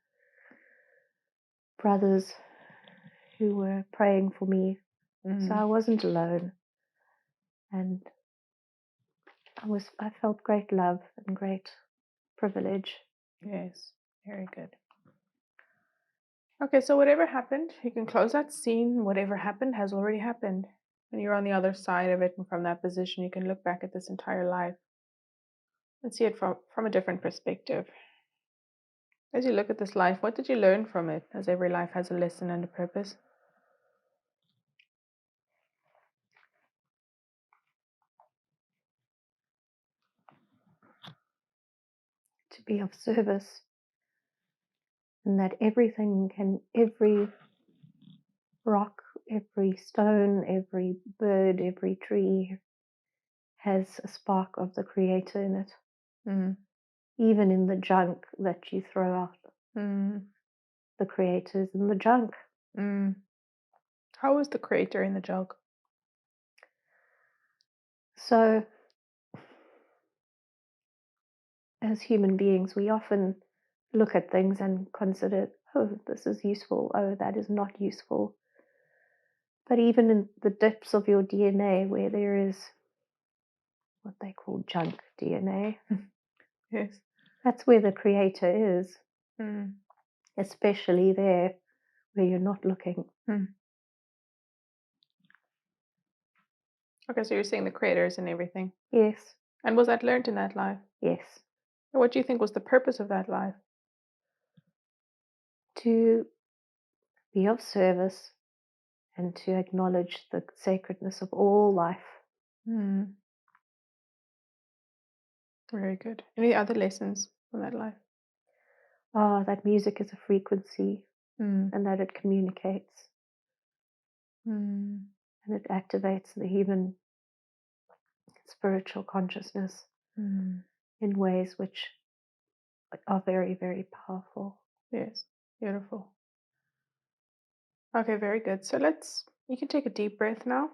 brothers who were praying for me. So I wasn't alone, and I felt great love and great privilege. Yes, very good. Okay, so whatever happened, you can close that scene. Whatever happened has already happened. And you're on the other side of it, and from that position, you can look back at this entire life and see it from a different perspective. As you look at this life, what did you learn from it? As every life has a lesson and a purpose. To be of service, and that every rock, every stone, every bird, every tree has a spark of the Creator in it. Even in the junk that you throw out, the Creator's in the junk. How is the Creator in the junk? So, as human beings, we often look at things and consider, oh, this is useful, oh, that is not useful. But even in the depths of your DNA, where there is what they call junk DNA, Yes. that's where the Creator is, especially there where you're not looking. Okay, so you're saying the Creator is in everything. Yes. And was that learned in that life? Yes. What do you think was the purpose of that life? To be of service and to acknowledge the sacredness of all life. Very good. Any other lessons from that life? That music is a frequency and that it communicates and it activates the human spiritual consciousness in ways which are very, very powerful. Yes, beautiful. Okay, very good. So you can take a deep breath now.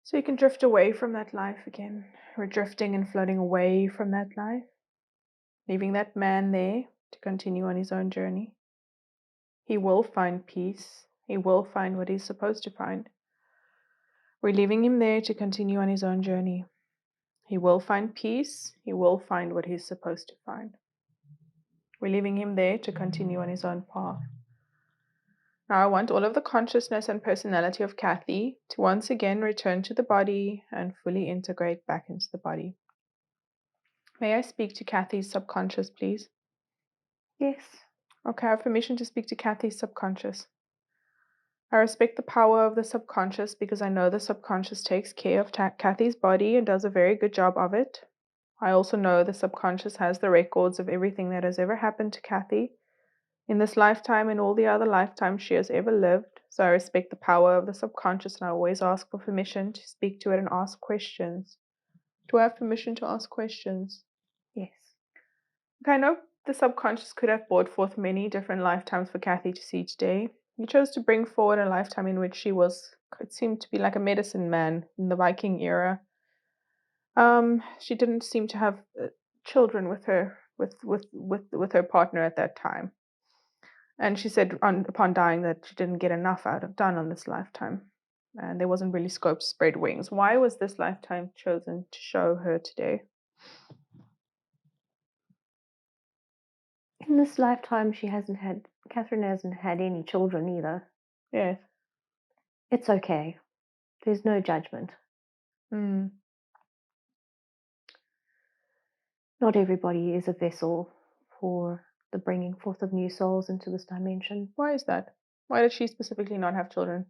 So you can drift away from that life again. We're drifting and floating away from that life, leaving that man there to continue on his own journey. He will find peace. He will find what he's supposed to find. We're leaving him there to continue on his own journey. He will find peace. He will find what he's supposed to find. We're leaving him there to continue on his own path. Now I want all of the consciousness and personality of Kathy to once again return to the body and fully integrate back into the body. May I speak to Kathy's subconscious, please? Yes. Okay, I have permission to speak to Kathy's subconscious. I respect the power of the subconscious because I know the subconscious takes care of Kathy's body and does a very good job of it. I also know the subconscious has the records of everything that has ever happened to Kathy in this lifetime and all the other lifetimes she has ever lived. So I respect the power of the subconscious, and I always ask for permission to speak to it and ask questions. Do I have permission to ask questions? Yes. Okay, I know the subconscious could have brought forth many different lifetimes for Kathy to see today. You chose to bring forward a lifetime in which it seemed to be like a medicine man in the Viking era. She didn't seem to have children with her partner at that time. And she said upon dying that she didn't get enough done on this lifetime. And there wasn't really scope to spread wings. Why was this lifetime chosen to show her today? In this lifetime, Catherine hasn't had any children either. Yes. It's okay. There's no judgment. Not everybody is a vessel for the bringing forth of new souls into this dimension. Why is that? Why did she specifically not have children?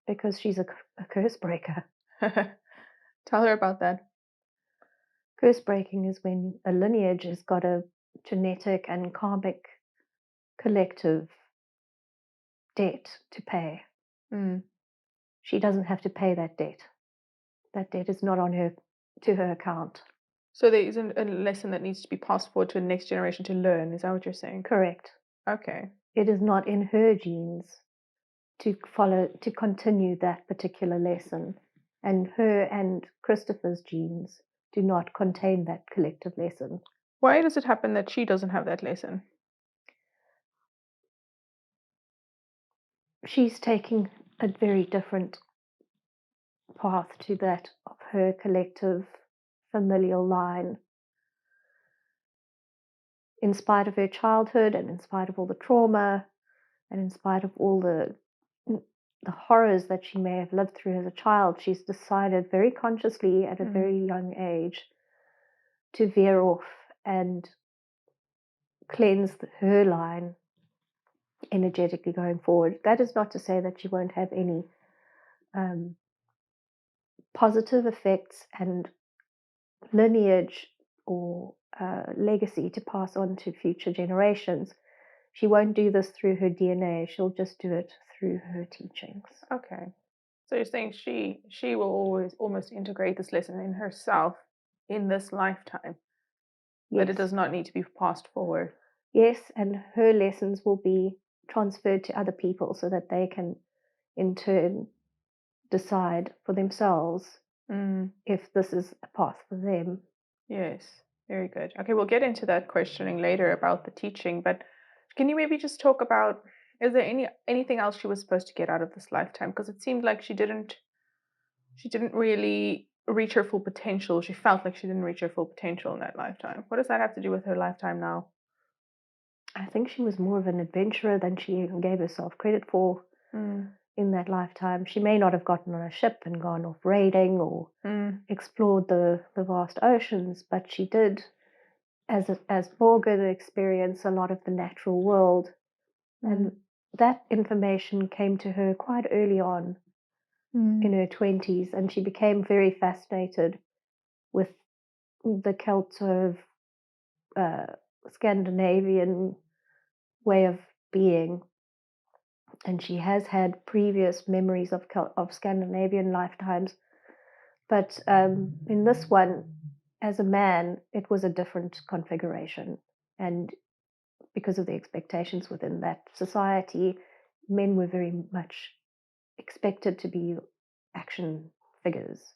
Because she's a curse breaker. Tell her about that. Curse breaking is when a lineage has got a genetic and karmic collective debt to pay. She doesn't have to pay that debt. That debt is not on her to her account. So there isn't a lesson that needs to be passed forward to the next generation to learn. Is that what you're saying? Correct. Okay. It is not in her genes to continue that particular lesson. And her and Christopher's genes do not contain that collective lesson. Why does it happen that she doesn't have that lesson? She's taking a very different path to that of her collective familial line. In spite of her childhood and in spite of all the trauma and in spite of all the horrors that she may have lived through as a child, she's decided very consciously at a very young age to veer off and cleanse her line energetically going forward. That is not to say that she won't have any positive effects and lineage or legacy to pass on to future generations. She won't do this through her DNA. She'll just do it through her teachings. Okay. So you're saying she will always almost integrate this lesson in herself in this lifetime. Yes. But it does not need to be passed forward. Yes, and her lessons will be transferred to other people so that they can in turn decide for themselves if this is a path for them. Yes, very good. Okay, we'll get into that questioning later about the teaching, but can you maybe just talk about, is there anything else she was supposed to get out of this lifetime? Because it seemed like she didn't really reach her full potential. She felt like she didn't reach her full potential in that lifetime. What does that have to do with her lifetime now? I think she was more of an adventurer than she even gave herself credit for in that lifetime. She may not have gotten on a ship and gone off raiding or explored the vast oceans, but she did, as Morgan, experience a lot of the natural world. And that information came to her quite early on in her 20s, and she became very fascinated with the Celtic Scandinavian way of being. And she has had previous memories of Scandinavian lifetimes. But in this one, as a man, it was a different configuration. And because of the expectations within that society, men were very much expected to be action figures.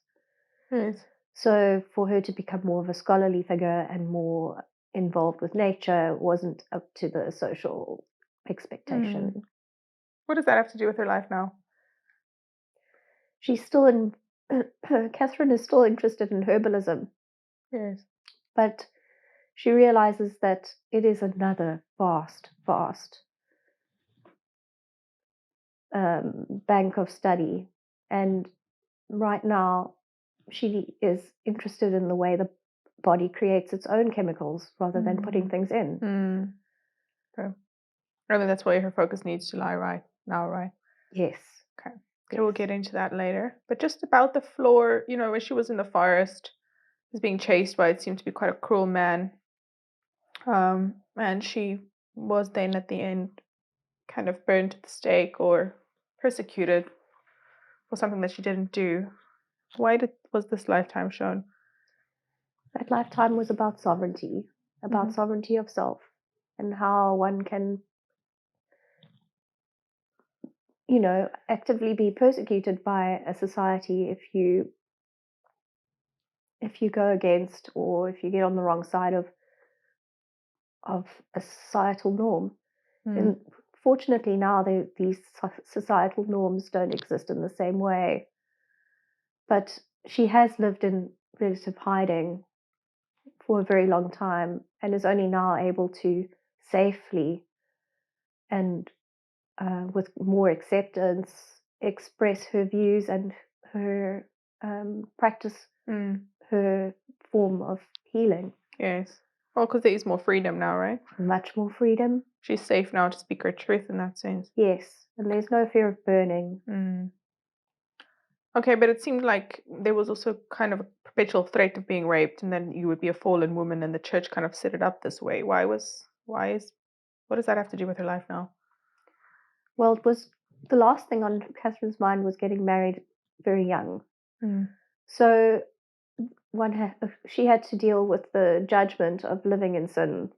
Yes. So for her to become more of a scholarly figure and more involved with nature wasn't up to the social expectation. What does that have to do with her life now? She's still in. Catherine is still interested in herbalism. Yes. But she realizes that it is another vast bank of study. And right now, she is interested in the way the body creates its own chemicals rather than putting things in. Okay. I think that's where her focus needs to lie right now, right? Yes. Okay. Yes. We'll get into that later. But just about the floor, when she was in the forest, was being chased by, it seemed to be quite a cruel man. And she was then at the end kind of burned at the stake or persecuted for something that she didn't do. Why was this lifetime shown? That lifetime was about sovereignty, sovereignty of self, and how one can, actively be persecuted by a society if you go against or if you get on the wrong side of a societal norm. And fortunately now these societal norms don't exist in the same way. But she has lived in relative hiding for a very long time and is only now able to safely and with more acceptance express her views and her practice her form of healing. Yes. Well, because there is more freedom now, right? Much more freedom. She's safe now to speak her truth in that sense. Yes, and there's no fear of burning. Okay, but it seemed like there was also kind of a perpetual threat of being raped, and then you would be a fallen woman, and the church kind of set it up this way. What does that have to do with her life now? Well, it was the last thing on Catherine's mind was getting married very young. So she had to deal with the judgment of living in sin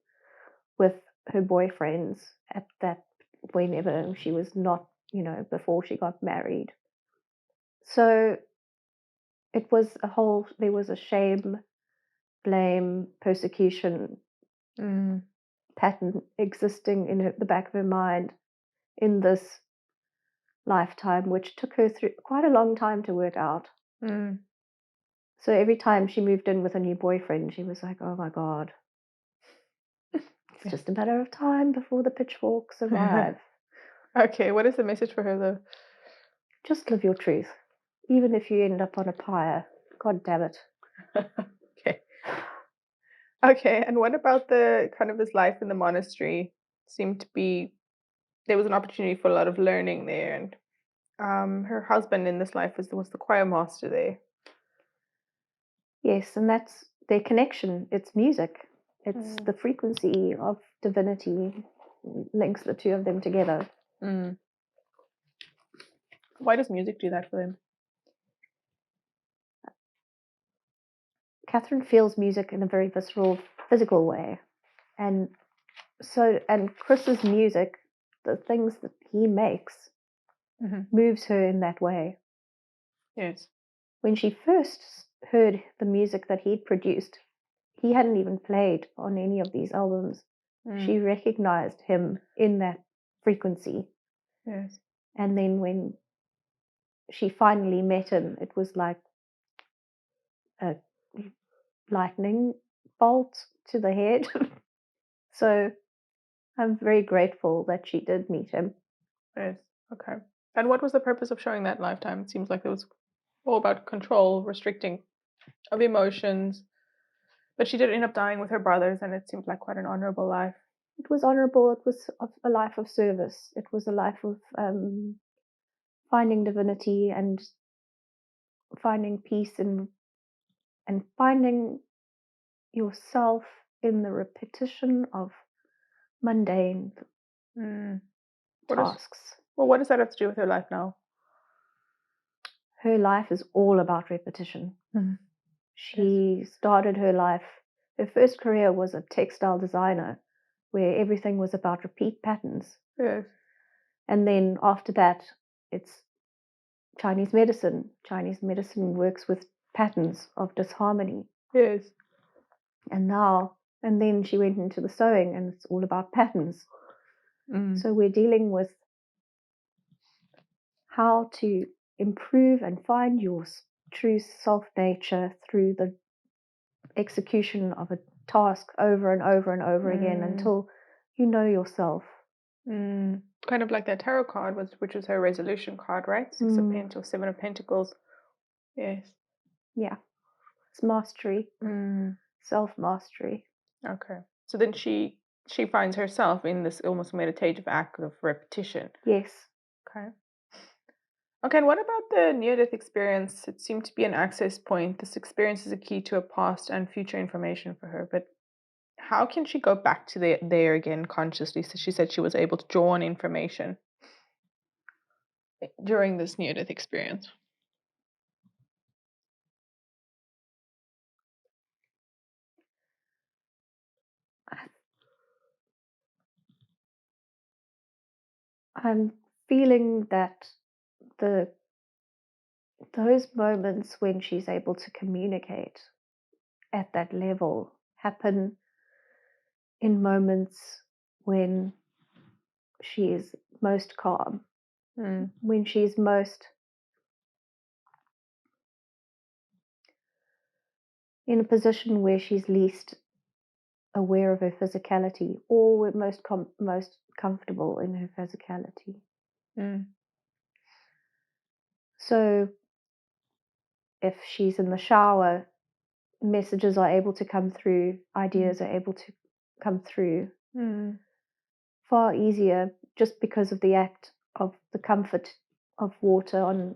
with her boyfriends at that whenever she was not, before she got married. So it was there was a shame, blame, persecution pattern existing in the back of her mind in this lifetime, which took her through quite a long time to work out. So every time she moved in with a new boyfriend, she was like, oh my God, it's just a matter of time before the pitchforks arrive. Okay, what is the message for her though? Just live your truth, even if you end up on a pyre. God damn it. Okay, and what about the kind of his life in the monastery? Seemed to be there was an opportunity for a lot of learning there, and her husband in this life was the choir master there. Yes, and that's their connection. It's music. It's the frequency of divinity links the two of them together. Why does music do that for them? Catherine feels music in a very visceral, physical way. And Chris's music, the things that he makes, moves her in that way. Yes. When she first heard the music that he'd produced, he hadn't even played on any of these albums. She recognized him in that frequency. Yes. And then when she finally met him, it was like a lightning bolt to the head. So I'm very grateful that she did meet him. Yes. Okay. And what was the purpose of showing that lifetime? It seems like it was all about control, restricting of emotions. But she did end up dying with her brothers, and it seemed like quite an honorable life. It was honorable. It was a life of service. It was a life of finding divinity and finding peace and finding yourself in the repetition of mundane tasks. What does that have to do with her life now? Her life is all about repetition. She started her life, her first career was a textile designer where everything was about repeat patterns. Yes. And then after that, it's Chinese medicine. Chinese medicine works with patterns of disharmony. Yes. And then she went into the sewing, and it's all about patterns. So we're dealing with how to improve and find your true self nature through the execution of a task over and over and over again until you know yourself. Kind of like that tarot card, which was her resolution card, right? Six of Pentacles, Seven of Pentacles. Yes. Yeah. It's mastery. Self-mastery. Okay. So then she finds herself in this almost meditative act of repetition. Yes. Okay. Okay, and what about the near-death experience? It seemed to be an access point. This experience is a key to a past and future information for her, but how can she go back to there again consciously? So she said she was able to draw on information during this near-death experience. I'm feeling that those moments when she's able to communicate at that level happen in moments when she is most calm, when she's most in a position where she's least aware of her physicality, or most comfortable in her physicality. So if she's in the shower, messages are able to come through, ideas are able to come through far easier, just because of the act of the comfort of water on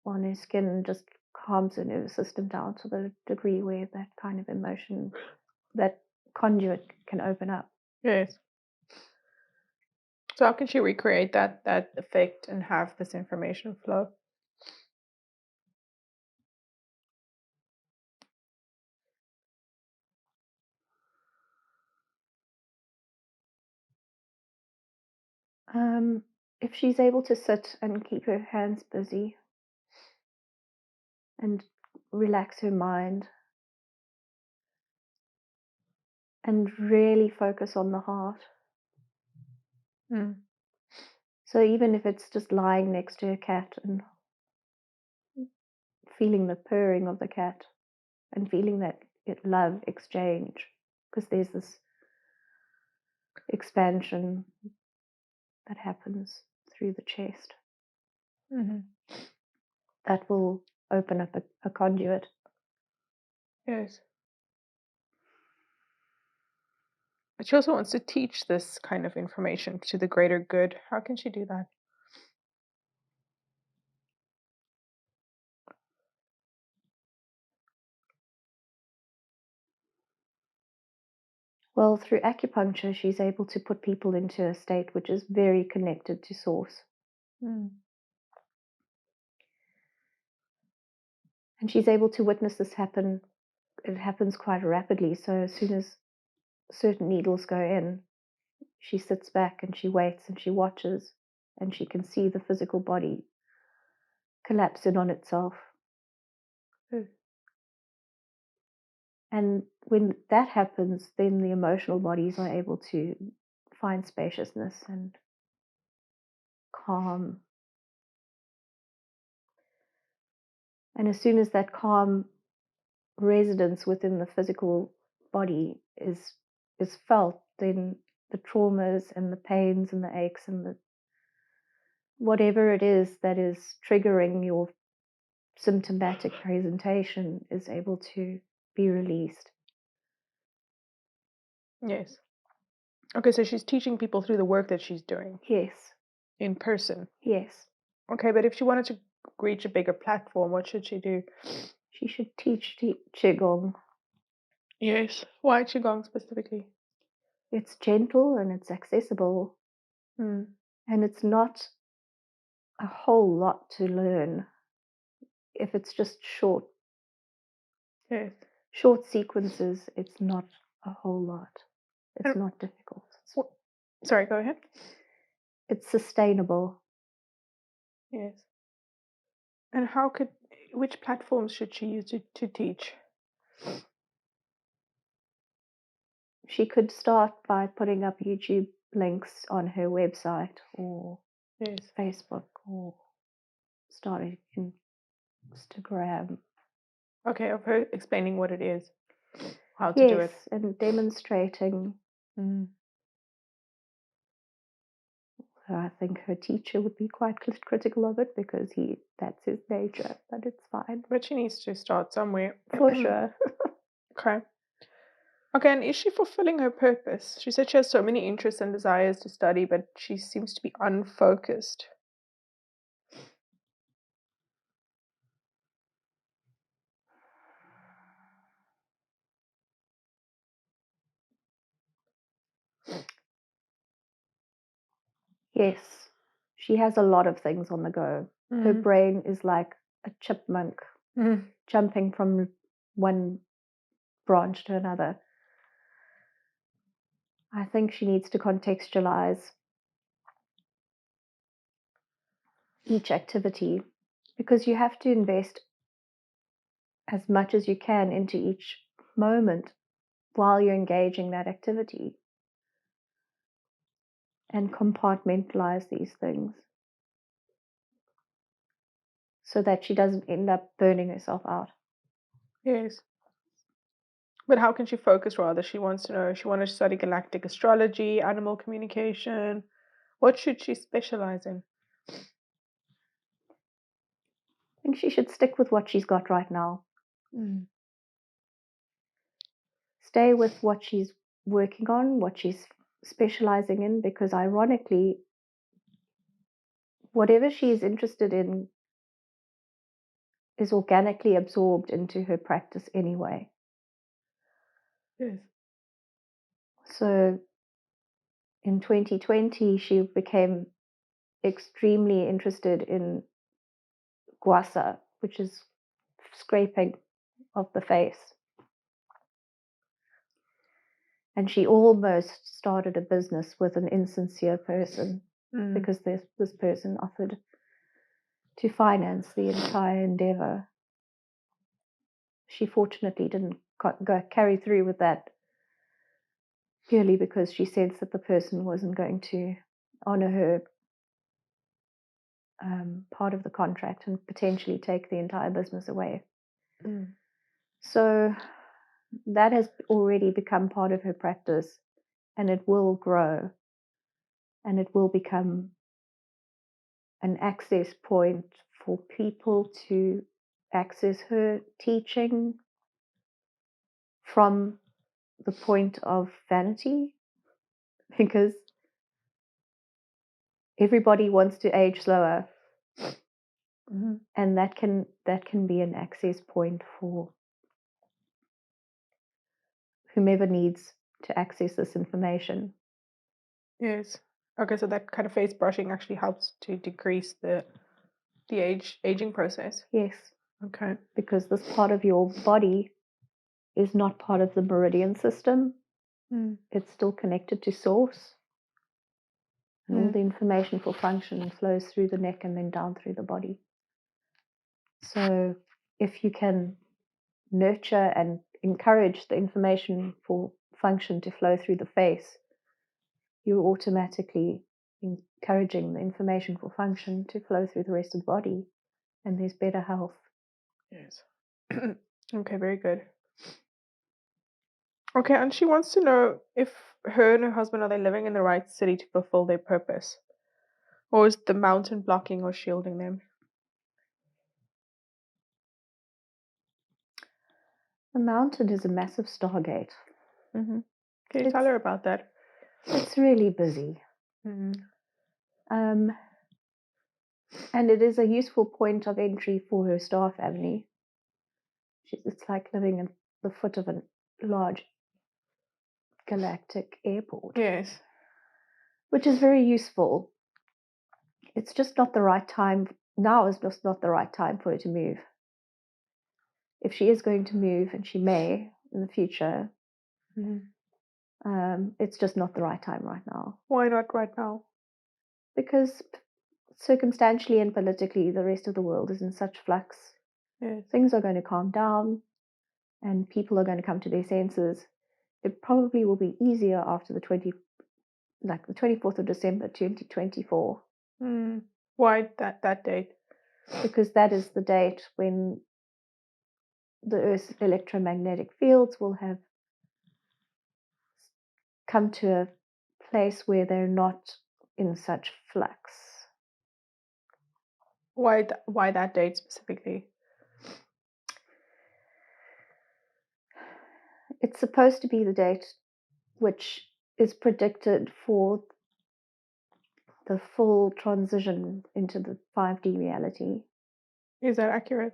her skin just calms her nervous system down to the degree where that kind of emotion, that conduit can open up. Yes. So how can she recreate that effect and have this information flow? If she's able to sit and keep her hands busy and relax her mind and really focus on the heart. So even if it's just lying next to her cat and feeling the purring of the cat and feeling that love exchange, because there's this expansion that happens through the chest. That will open up a conduit. Yes. But she also wants to teach this kind of information to the greater good. How can she do that? Well, through acupuncture, she's able to put people into a state which is very connected to source. And she's able to witness this happen. It happens quite rapidly. So as soon as certain needles go in, she sits back and she waits and she watches, and she can see the physical body collapse in on itself. And when that happens, then the emotional bodies are able to find spaciousness and calm. And as soon as that calm residence within the physical body is felt, then the traumas and the pains and the aches and the whatever it is that is triggering your symptomatic presentation is able to be released. Yes. Okay, so she's teaching people through the work that she's doing. Yes. In person. Yes. Okay, but if she wanted to reach a bigger platform, what should she do? She should teach Qigong. Yes. Why Qigong specifically? It's gentle and it's accessible. And it's not a whole lot to learn if it's just short. Yes. Short sequences, it's not a whole lot. It's not difficult. Sorry, go ahead. It's sustainable. Yes. And which platforms should she use to teach? She could start by putting up YouTube links on her website or Facebook, or starting Instagram. Okay, of her explaining what it is, how to do it. Yes, and demonstrating. I think her teacher would be quite critical of it because that's his nature, but it's fine. But she needs to start somewhere. For sure. Okay. Okay, and is she fulfilling her purpose? She said she has so many interests and desires to study, but she seems to be unfocused. Yes, she has a lot of things on the go. Her brain is like a chipmunk jumping from one branch to another. I think she needs to contextualize each activity, because you have to invest as much as you can into each moment while you're engaging that activity, and compartmentalize these things so that she doesn't end up burning herself out. Yes. But how can she focus rather? She wants to know, she wants to study galactic astrology, animal communication. What should she specialize in? I think she should stick with what she's got right now. Stay with what she's working on, what she's specializing in, because ironically, whatever she's interested in is organically absorbed into her practice anyway. Yes. So in 2020, she became extremely interested in guasa, which is scraping of the face. And she almost started a business with an insincere person because this person offered to finance the entire endeavor. She fortunately didn't carry through with that, purely because she sensed that the person wasn't going to honor her part of the contract and potentially take the entire business away. So that has already become part of her practice, and it will grow, and it will become an access point for people to access her teaching from the point of vanity, because everybody wants to age slower, and that can be an access point for whomever needs to access this information. Yes. Okay, so that kind of face brushing actually helps to decrease the aging process. Yes. Okay. Because this part of your body is not part of the meridian system. It's still connected to source. And all the information for function flows through the neck and then down through the body. So if you can nurture and encourage the information for function to flow through the face, you're automatically encouraging the information for function to flow through the rest of the body, and there's better health. Yes. Okay, very good. Okay, and she wants to know if her and her husband, are they living in the right city to fulfill their purpose? Or is the mountain blocking or shielding them? The mountain is a massive stargate. Can you tell her about that? It's really busy. And it is a useful point of entry for her star family. It's like living at the foot of a large galactic airport. Yes. Which is very useful. It's just not the right time. Now is just not the right time for her to move. If she is going to move, and she may in the future, it's just not the right time right now. Why not right now? Because circumstantially and politically, the rest of the world is in such flux. Yes. Things are going to calm down and people are going to come to their senses. It probably will be easier after the 24th of December 2024. Why that date? Because that is the date when the Earth's electromagnetic fields will have come to a place where they're not in such flux. Why that date specifically? It's supposed to be the date which is predicted for the full transition into the 5D reality. Is that accurate?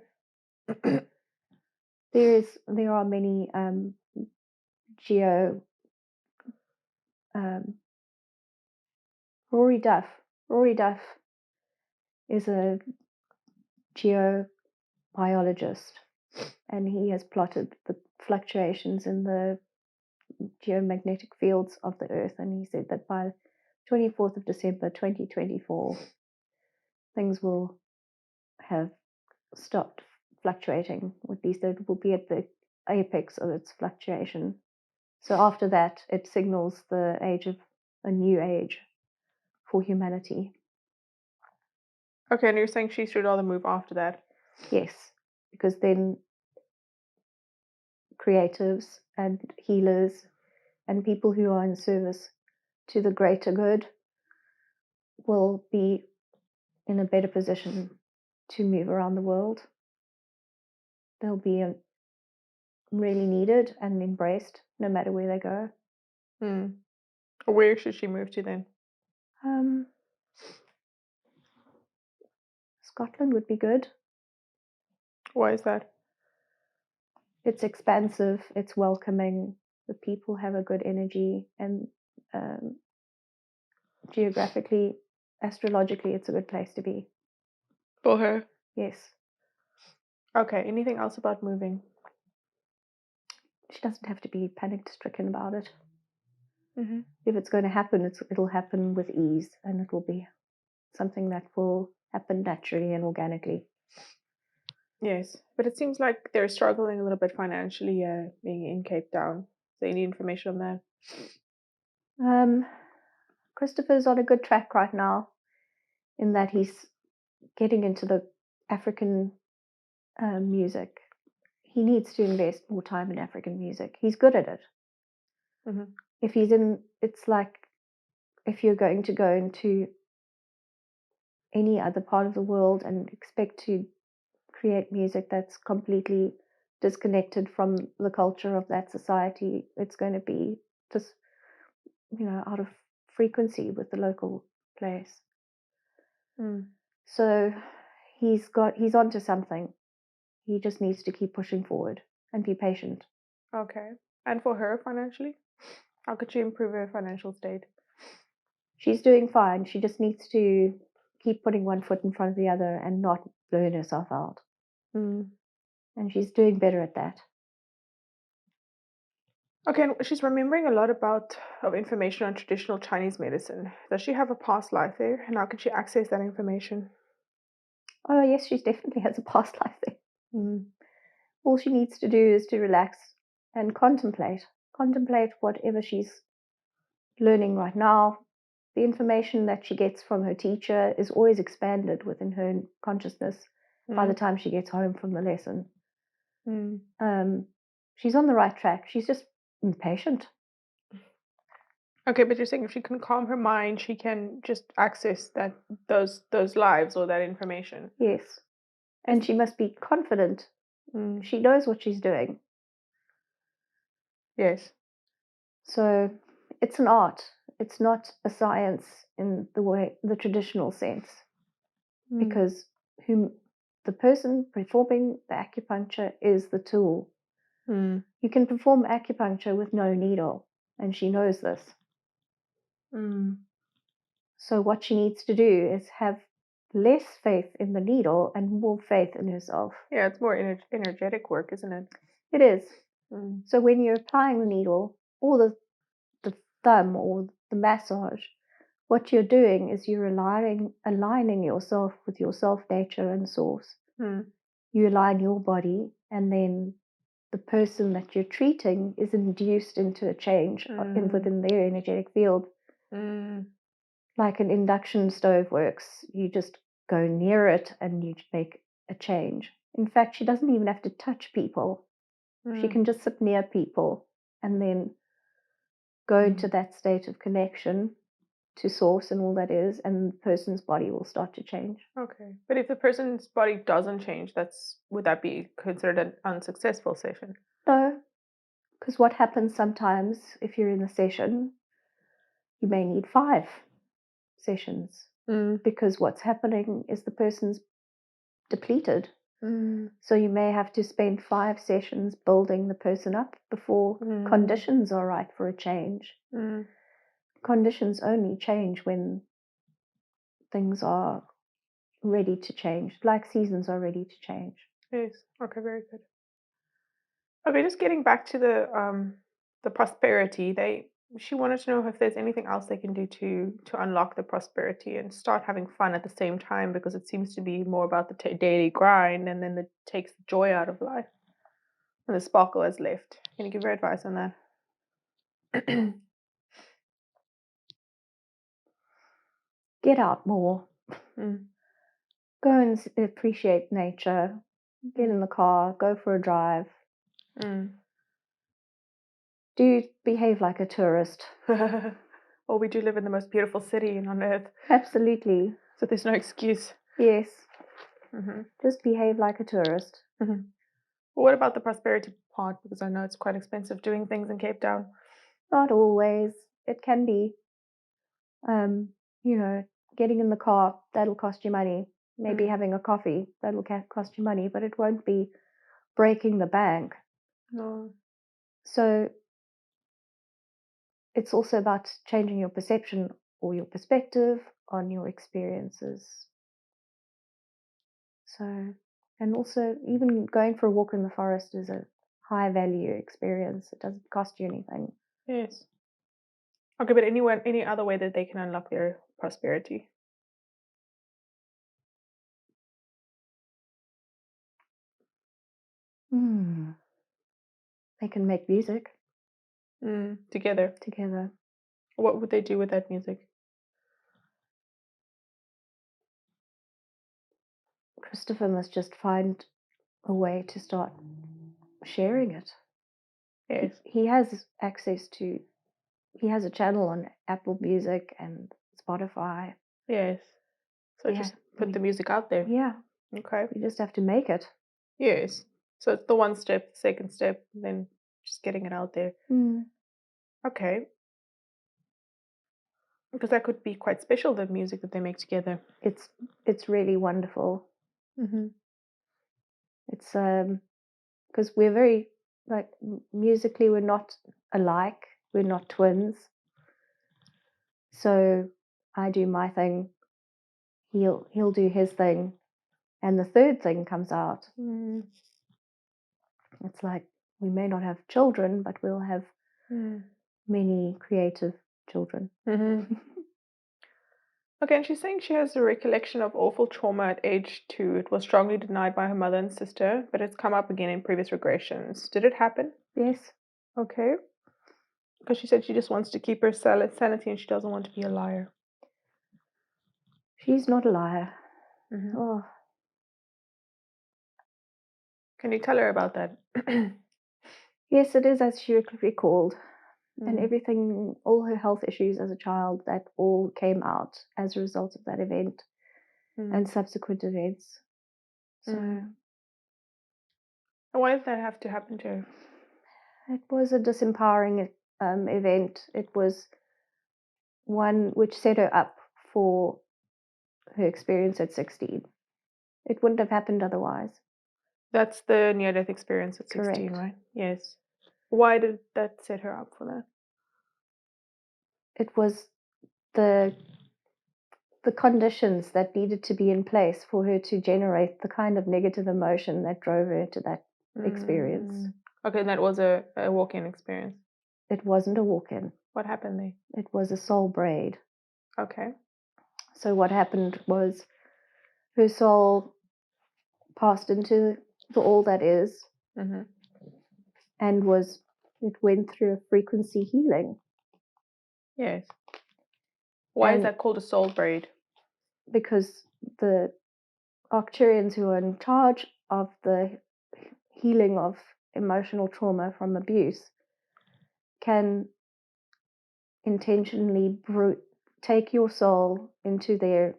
There are many Rory Duff. Rory Duff is a geobiologist, and he has plotted the fluctuations in the geomagnetic fields of the Earth, and he said that by 24th of December 2024, things will have stopped fluctuating. At least it will be at the apex of its fluctuation. So after that, it signals the age of a new age for humanity. Okay, and you're saying she should rather move after that? Yes, because then creatives and healers and people who are in service to the greater good will be in a better position to move around the world. They'll be really needed and embraced no matter where they go. Where should she move to then? Scotland would be good. Why is that? It's expansive, it's welcoming, the people have a good energy, and geographically, astrologically, it's a good place to be. For her? Yes. Okay, anything else about moving? She doesn't have to be panic-stricken about it. Mm-hmm. If it's going to happen, it'll happen with ease, and it will be something that will happen naturally and organically. Yes, but it seems like they're struggling a little bit financially being in Cape Town. Is there any information on that? Christopher's on a good track right now in that he's getting into the African music. He needs to invest more time in African music. He's good at it. Mm-hmm. It's like if you're going to go into any other part of the world and expect to create music that's completely disconnected from the culture of that society, it's going to be just, out of frequency with the local place. So he's onto something. He just needs to keep pushing forward and be patient. Okay. And for her financially? How could she improve her financial state? She's doing fine. She just needs to keep putting one foot in front of the other and not burn herself out. And she's doing better at that. Okay, and she's remembering a lot of information on traditional Chinese medicine. Does she have a past life there? And how can she access that information? Oh, yes, she definitely has a past life there. All she needs to do is to relax and contemplate whatever she's learning right now. The information that she gets from her teacher is always expanded within her consciousness by the time she gets home from the lesson. She's on the right track. She's just impatient. Okay, but you're saying if she can calm her mind, she can just access those lives or that information. Yes. And she must be confident. She knows what she's doing. Yes. So it's an art. It's not a science in the traditional sense. Because the person performing the acupuncture is the tool. You can perform acupuncture with no needle, and she knows this. So what she needs to do is have less faith in the needle and more faith in herself. Yeah, it's more energetic work, isn't it? It is. So when you're applying the needle, or the thumb or the massage what you're doing is you're aligning yourself with your self nature and source. You align your body, and then the person that you're treating is induced into a change within their energetic field. Like an induction stove works. You just go near it and you make a change. In fact, she doesn't even have to touch people. She can just sit near people and then go into that state of connection to source and all that is, and the person's body will start to change. Okay. But if the person's body doesn't change, would that be considered an unsuccessful session? No, because what happens sometimes if you're in a session, you may need 5 sessions because what's happening is the person's depleted. So you may have to spend 5 sessions building the person up before conditions are right for a change. Conditions only change when things are ready to change, like seasons are ready to change. Yes. Okay, very good. Okay, just getting back to the prosperity. She wanted to know if there's anything else they can do to unlock the prosperity and start having fun at the same time, because it seems to be more about the daily grind, and then it takes the joy out of life and the sparkle is left. Can you give her advice on that? Get out more. Go and appreciate nature. Get in the car, go for a drive. Do behave like a tourist. Well, we do live in the most beautiful city on earth. Absolutely. So there's no excuse. Yes. Just behave like a tourist. What about the prosperity part? Because I know it's quite expensive doing things in Cape Town. Not always. It can be. Getting in the car, that'll cost you money. Maybe having a coffee, that'll cost you money, but it won't be breaking the bank. No. So it's also about changing your perception or your perspective on your experiences. So, and also even going for a walk in the forest is a high value experience. It doesn't cost you anything. Yes. Okay, but any other way that they can unlock their prosperity? They can make music. Together. What would they do with that music? Christopher must just find a way to start sharing it. Yes. He has access to, he has a channel on Apple Music and Spotify. Yes. So just put the music out there. Yeah. Okay. You just have to make it. Yes. So it's the one step, second step, then just getting it out there. Okay. Because that could be quite special, the music that they make together. It's really wonderful. It's because we're very, like, musically we're not alike. We're not twins. So I do my thing. He'll do his thing, and the third thing comes out. It's like we may not have children, but we'll have many creative children. Okay, and she's saying she has a recollection of awful trauma at age 2. It was strongly denied by her mother and sister, but it's come up again in previous regressions. Did it happen? Yes. Okay. Because she said she just wants to keep her sanity and she doesn't want to be a liar. She's not a liar. Oh. Can you tell her about that? Yes, it is as she recalled. And everything, all her health issues as a child, that all came out as a result of that event and subsequent events. So, and why did that have to happen to her? It was a disempowering event. It was one which set her up for her experience at 16. It wouldn't have happened otherwise. That's the near-death experience at 16, correct, right? Yes. Why did that set her up for that? It was the conditions that needed to be in place for her to generate the kind of negative emotion that drove her to that experience. Okay, that was a walk-in experience. It wasn't a walk-in. What happened there? It was a soul braid. Okay. So what happened was her soul passed into the all that is, Mm-hmm. and it went through a frequency healing. Yes. Why is And that called a soul braid? because the Arcturians who are in charge of the healing of emotional trauma from abuse can intentionally take your soul into their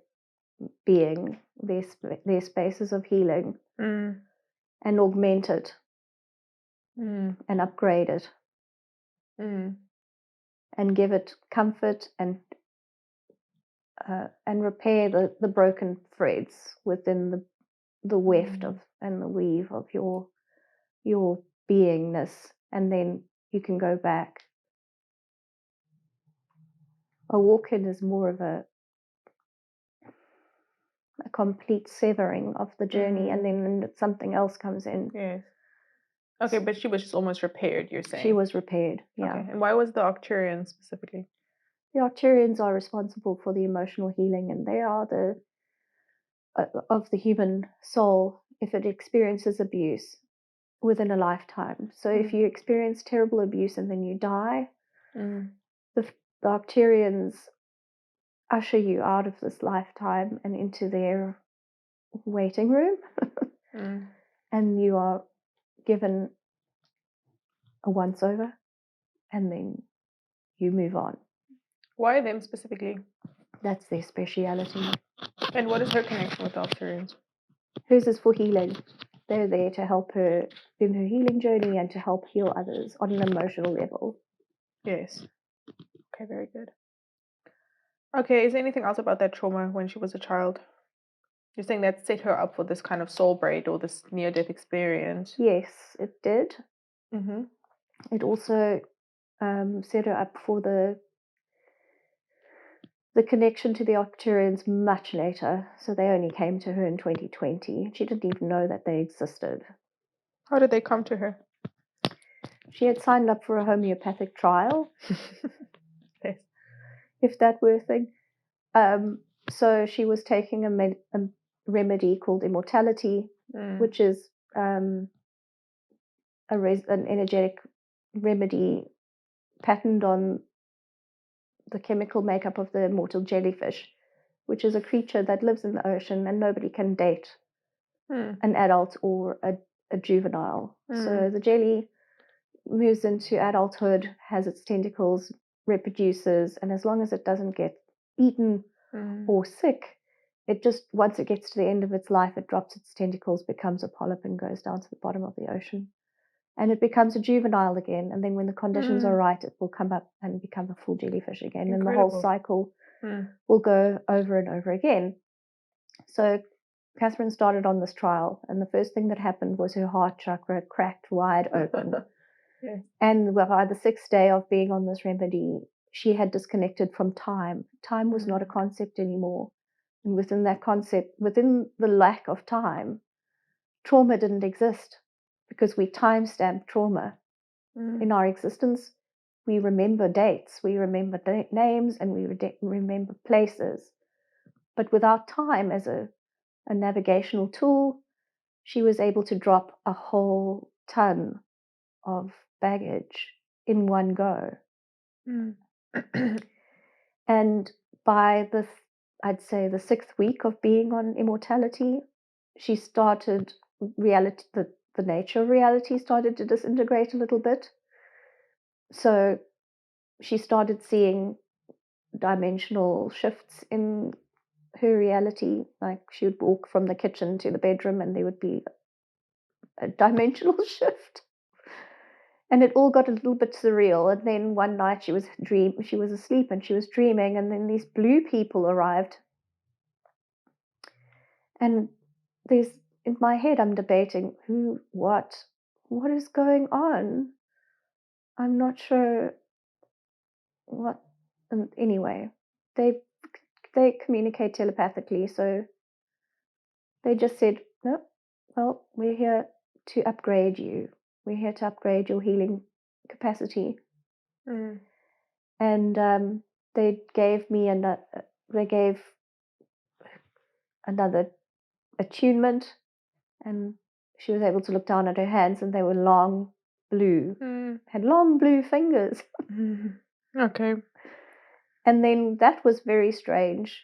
being, their spaces of healing, and augment it and upgrade it and give it comfort and repair the broken threads within the weft of and the weave of your beingness, and then you can go back. A walk-in is more of a complete severing of the journey, and then something else comes in. Yes. Okay, but she was just almost repaired, you're saying? She was repaired, yeah. Okay, and why was the Arcturian specifically? The Arcturians are responsible for the emotional healing, and they are of the human soul if it experiences abuse within a lifetime. So if you experience terrible abuse and then you die, the Arcturians usher you out of this lifetime and into their waiting room, and you are given a once over, and then you move on. Why them specifically? That's their speciality. And what is her connection with the Arcturians? Hers is for healing. They're there to help her in her healing journey and to help heal others on an emotional level. Yes. Okay, very good. Okay, is there anything else about that trauma when she was a child? You're saying that set her up for this kind of soul braid or this near-death experience? Yes, it did. Mm-hmm. It also set her up for the connection to the Arcturians much later. So they only came to her in 2020. She didn't even know that they existed. How did they come to her? She had signed up for a homeopathic trial. Yes. If that were a thing. So she was taking a remedy called immortality, which is an energetic remedy patterned on the chemical makeup of the immortal jellyfish, which is a creature that lives in the ocean and nobody can date an adult or a juvenile. So the jelly moves into adulthood, has its tentacles, reproduces, and as long as it doesn't get eaten or sick, it just, once it gets to the end of its life, it drops its tentacles, becomes a polyp, and goes down to the bottom of the ocean. And it becomes a juvenile again, and then when the conditions are right, it will come up and become a full jellyfish again. Incredible. And the whole cycle will go over and over again. So Catherine started on this trial, and the first thing that happened was her heart chakra cracked wide open. Yeah. And by the 6th day of being on this remedy, she had disconnected from time. Time was not a concept anymore. And within that concept, within the lack of time, trauma didn't exist, because we timestamp trauma in our existence. We remember dates, we remember names, and we remember places. But without time as a navigational tool, she was able to drop a whole ton of baggage in one go. And by I'd say the 6th week of being on immortality, she started reality, the nature of reality started to disintegrate a little bit. So she started seeing dimensional shifts in her reality. Like she would walk from the kitchen to the bedroom and there would be a dimensional shift. And it all got a little bit surreal. And then one night she was asleep and she was dreaming, and then these blue people arrived. And in my head, I'm debating what is going on. I'm not sure what. And anyway, they communicate telepathically, so they just said, no, well, we're here to upgrade you. We're here to upgrade your healing capacity. And they gave me they gave another attunement, and she was able to look down at her hands, and they were long blue, had long blue fingers. Okay. And then that was very strange.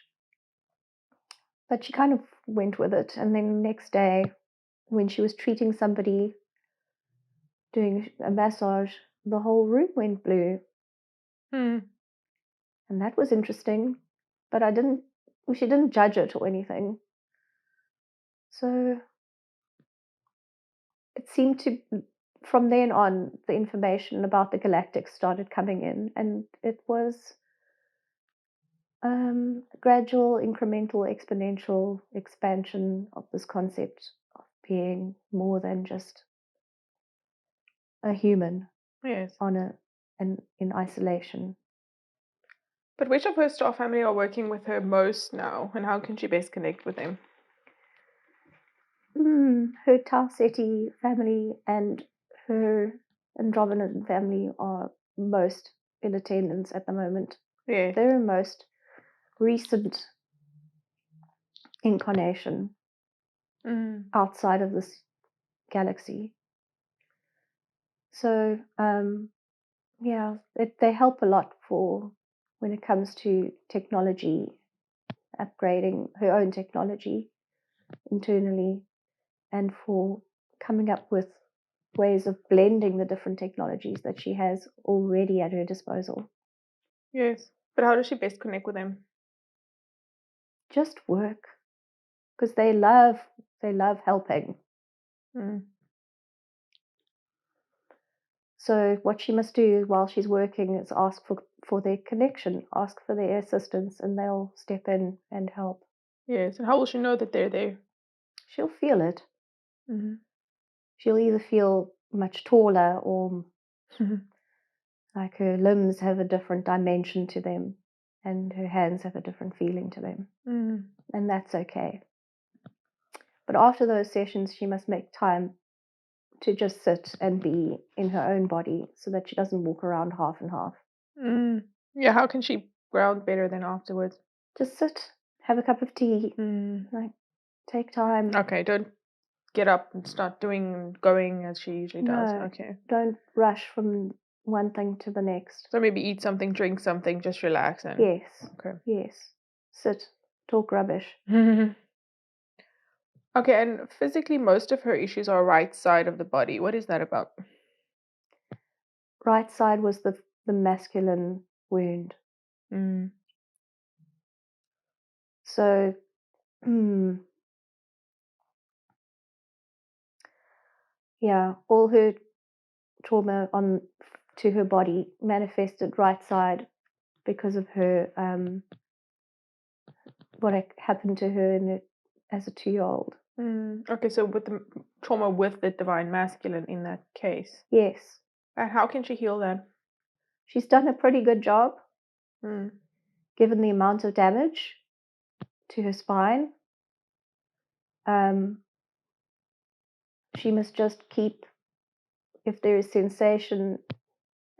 But she kind of went with it. And then the next day, when she was treating somebody, doing a massage, the whole room went blue. And that was interesting. But she didn't judge it or anything. So it seemed to, from then on, the information about the Galactic started coming in. And it was gradual, incremental, exponential expansion of this concept of being more than just a human. Yes. And in isolation. But which of her staff family are working with her most now, and how can she best connect with them? Her Tarseti family and her Andromedan family are most in attendance at the moment. Yeah. They're her most recent incarnation outside of this galaxy. So, yeah, they help a lot for when it comes to technology, upgrading her own technology internally, and for coming up with ways of blending the different technologies that she has already at her disposal. Yes. But how does she best connect with them? Just work, because they love helping. So what she must do while she's working is ask for their connection, ask for their assistance, and they'll step in and help. Yes. And how will she know that they're there? She'll feel it. She'll either feel much taller or like her limbs have a different dimension to them and her hands have a different feeling to them. And that's okay. But after those sessions, she must make time to just sit and be in her own body so that she doesn't walk around half and half. Yeah, how can she ground better than afterwards? Just sit, have a cup of tea, like take time. Okay, don't get up and start doing and going as she usually does. No, Okay. don't rush from one thing to the next. So maybe eat something, drink something, just relax and. Yes. Okay. Yes. Sit, talk rubbish. Okay, and physically, most of her issues are right side of the body. What is that about? Right side was the masculine wound. So, yeah, all her trauma to her body manifested right side because of her what happened to her as a 2-year-old. Okay, so with the trauma with the divine masculine in that case. Yes. And how can she heal that? She's done a pretty good job, given the amount of damage to her spine. She must just keep, if there is sensation,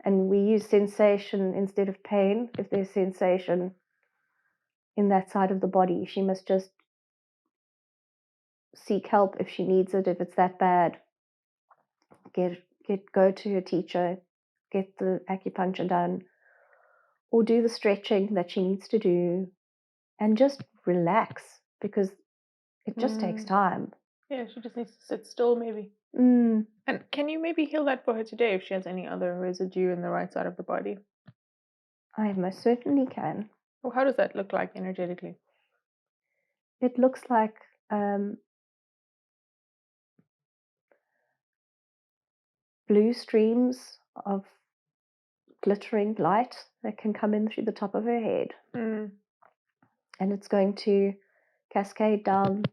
and we use sensation instead of pain, if there's sensation in that side of the body, she must just seek help if she needs it. If it's that bad, go to her teacher, get the acupuncture done, or do the stretching that she needs to do, and just relax, because it just takes time. Yeah, she just needs to sit still, maybe. And can you maybe heal that for her today if she has any other residue in the right side of the body? I most certainly can. Well, how does that look like energetically? It looks like blue streams of glittering light that can come in through the top of her head. And it's going to cascade down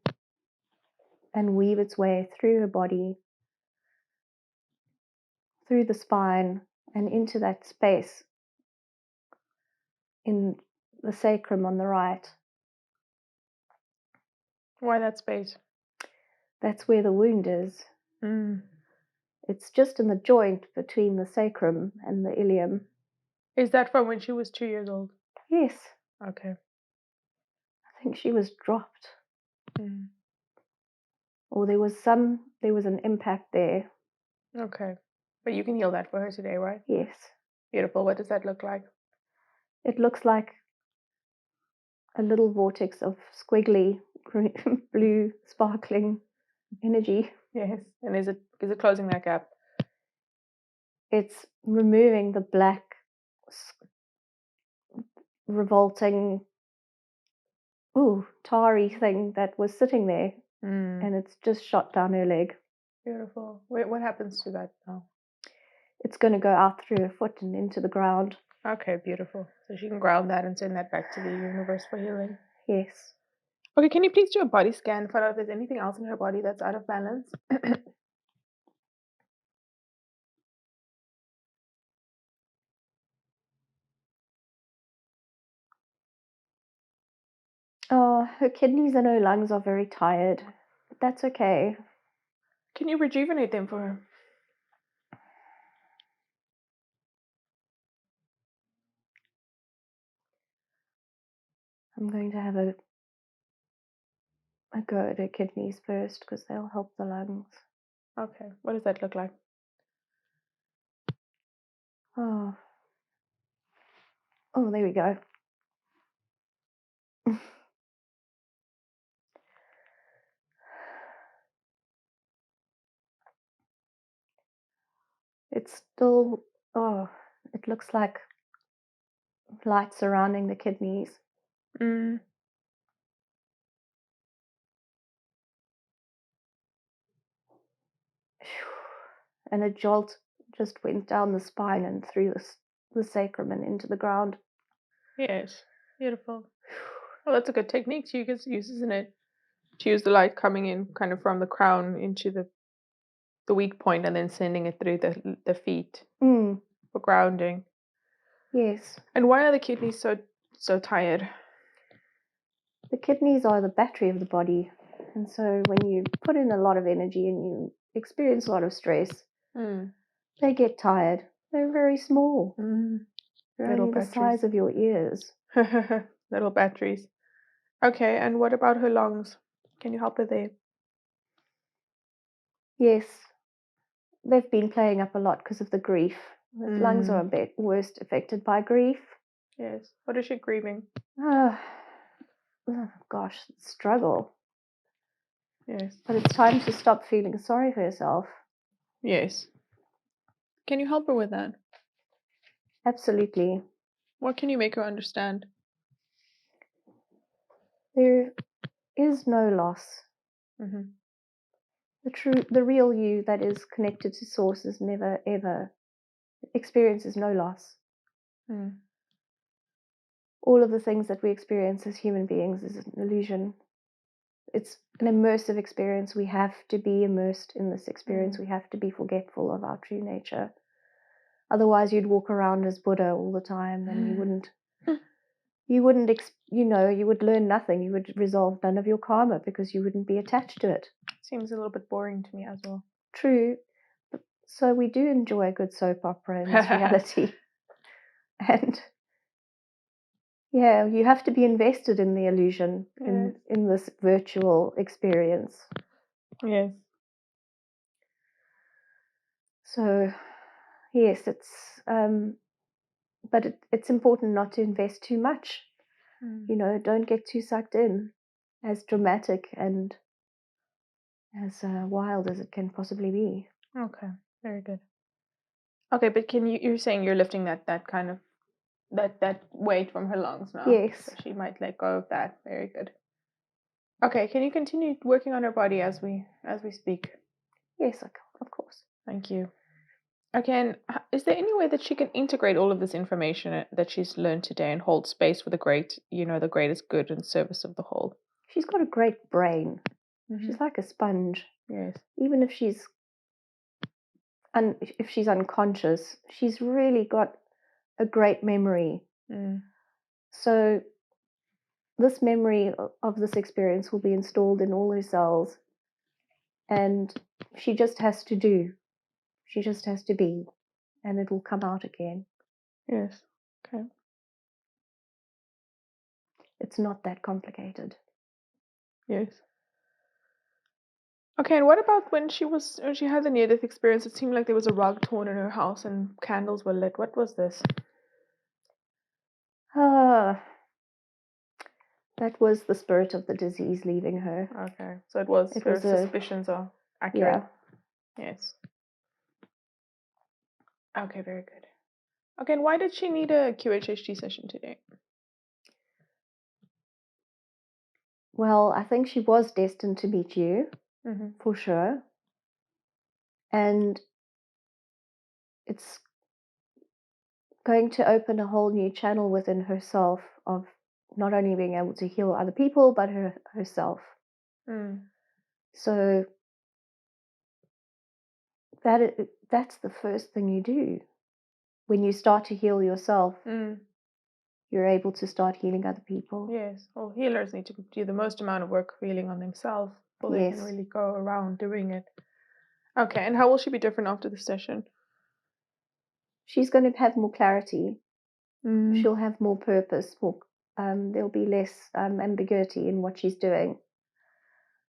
and weave its way through her body, through the spine, and into that space in the sacrum on the right. Why that space? That's where the wound is. It's just in the joint between the sacrum and the ilium. Is that from when she was 2 years old? Yes. Okay. think she was dropped. Mm. Or there was an impact there. Okay. But you can heal that for her today, right? Yes. Beautiful. What does that look like? It looks like a little vortex of squiggly blue sparkling energy. Yes. And is it closing that gap? It's removing the black, revolting, tarry thing that was sitting there, and it's just shot down her leg. Beautiful. Wait, what happens to that now? It's going to go out through her foot and into the ground. Okay, beautiful. So she can ground that and send that back to the universe for healing. Yes. Okay, can you please do a body scan, find out if there's anything else in her body that's out of balance? Her kidneys and her lungs are very tired, but that's okay. Can you rejuvenate them for her? I'm going to have a go at her kidneys first because they'll help the lungs. Okay, what does that look like? Oh, there we go. It's still, it looks like light surrounding the kidneys. Mm. And a jolt just went down the spine and through the sacrum and into the ground. Yes, beautiful. Well, that's a good technique to use, isn't it? To use the light coming in kind of from the crown into the weak point and then sending it through the feet for grounding. Yes. And why are the kidneys so tired? The kidneys are the battery of the body. And so when you put in a lot of energy and you experience a lot of stress, they get tired. They're very small. They're Little only the size of your ears. Little batteries. Okay, and what about her lungs? Can you help her there? Yes. They've been playing up a lot because of the grief. The lungs are a bit worst affected by grief. Yes. What is she grieving? Oh, gosh, struggle. Yes. But it's time to stop feeling sorry for yourself. Yes. Can you help her with that? Absolutely. What can you make her understand? There is no loss. The real you that is connected to source is never ever experiences no loss. All of the things that we experience as human beings is an illusion. It's an immersive experience. We have to be immersed in this experience. We have to be forgetful of our true nature. Otherwise, you'd walk around as Buddha all the time, and you would learn nothing. You would resolve none of your karma because you wouldn't be attached to it. Seems a little bit boring to me as well. True. So we do enjoy a good soap opera in this reality. And yeah, you have to be invested in the illusion, in this virtual experience. Yes. So, yes, but it's important not to invest too much. Don't get too sucked in, as dramatic and as wild as it can possibly be. Okay, very good. Okay, but you're saying you're lifting that kind of that weight from her lungs now? Yes. So she might let go of that. Very good. Okay, can you continue working on her body as we speak? Yes, of course. Thank you. Okay, and is there any way that she can integrate all of this information that she's learned today and hold space for the greatest good and service of the whole? She's got a great brain. She's like a sponge. Yes. Even if she's unconscious, she's really got a great memory. So this memory of this experience will be installed in all her cells, and she just has to do. She just has to be, and it will come out again. Yes. Okay. It's not that complicated. Yes. Okay, and what about when she had the near-death experience? It seemed like there was a rug torn in her house and candles were lit. What was this? That was the spirit of the disease leaving her. Okay, so her suspicions are accurate. Yeah. Yes. Okay, very good. Okay, and why did she need a QHHT session today? Well, I think she was destined to meet you, for sure. And it's going to open a whole new channel within herself of not only being able to heal other people, but herself. So that's the first thing you do. When you start to heal yourself, you're able to start healing other people. Yes. Well, healers need to do the most amount of work healing on themselves before they can really go around doing it. Okay, and how will she be different after the session? She's going to have more clarity. She'll have more purpose. There'll be less ambiguity in what she's doing.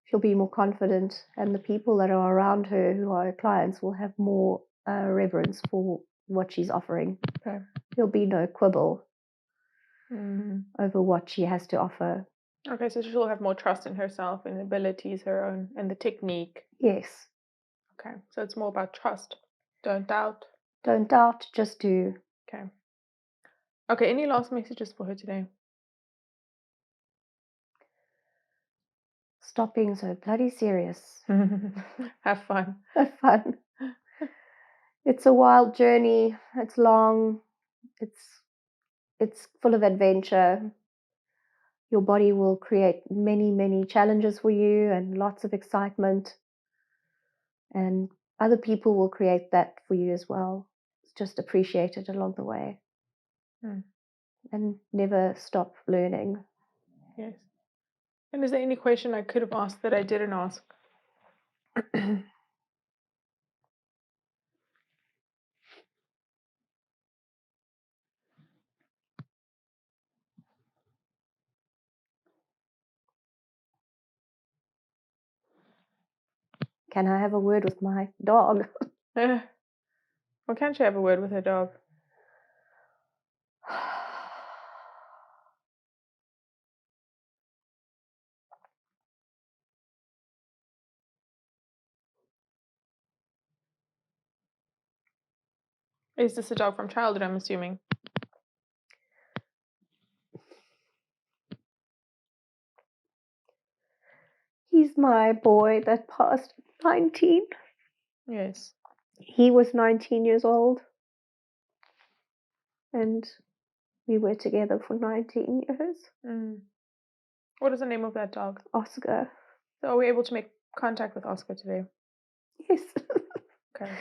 She'll be more confident, and the people that are around her who are her clients will have more reverence for what she's offering. Okay. There'll be no quibble over what she has to offer. Okay, so she'll have more trust in herself and abilities, her own, and the technique. Yes. Okay, so it's more about trust. Don't doubt. Don't doubt, just do. Okay. Okay, any last messages for her today? Stop being so bloody serious. Have fun. Have fun. It's a wild journey. It's long. It's full of adventure. Your body will create many, many challenges for you and lots of excitement. And other people will create that for you as well. Just appreciate it along the way. And never stop learning. Yes. And is there any question I could have asked that I didn't ask? Can I have a word with my dog? Well, can't she have a word with her dog? Is this a dog from childhood, I'm assuming? He's my boy that passed 19. Yes. He was 19 years old. And we were together for 19 years. What is the name of that dog? Oscar. So are we able to make contact with Oscar today? Yes. Okay.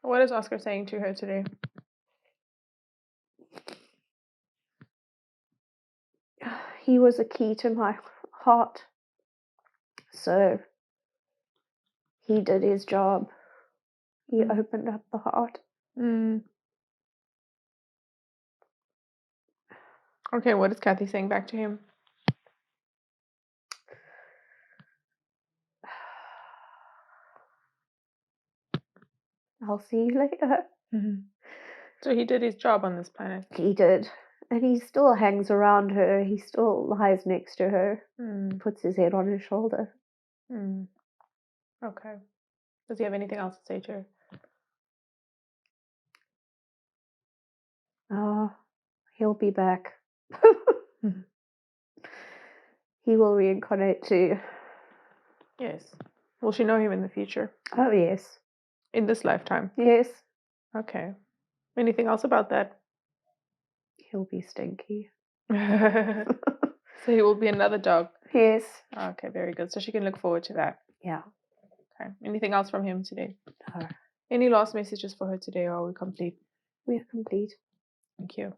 What is Oscar saying to her today? He was a key to my heart. So he did his job. He opened up the heart. Okay, what is Kathy saying back to him? I'll see you later. So he did his job on this planet. He did. And he still hangs around her. He still lies next to her. Puts his head on her shoulder. Okay. Does he have anything else to say to her? Oh, he'll be back. He will reincarnate too. Yes. Will she know him in the future? Oh, yes. In this lifetime? Yes. Okay. Anything else about that? He'll be stinky. So he will be another dog? Yes. Okay, very good. So she can look forward to that. Yeah. Okay. Anything else from him today? No. Any last messages for her today, or are we complete? We are complete. Thank you.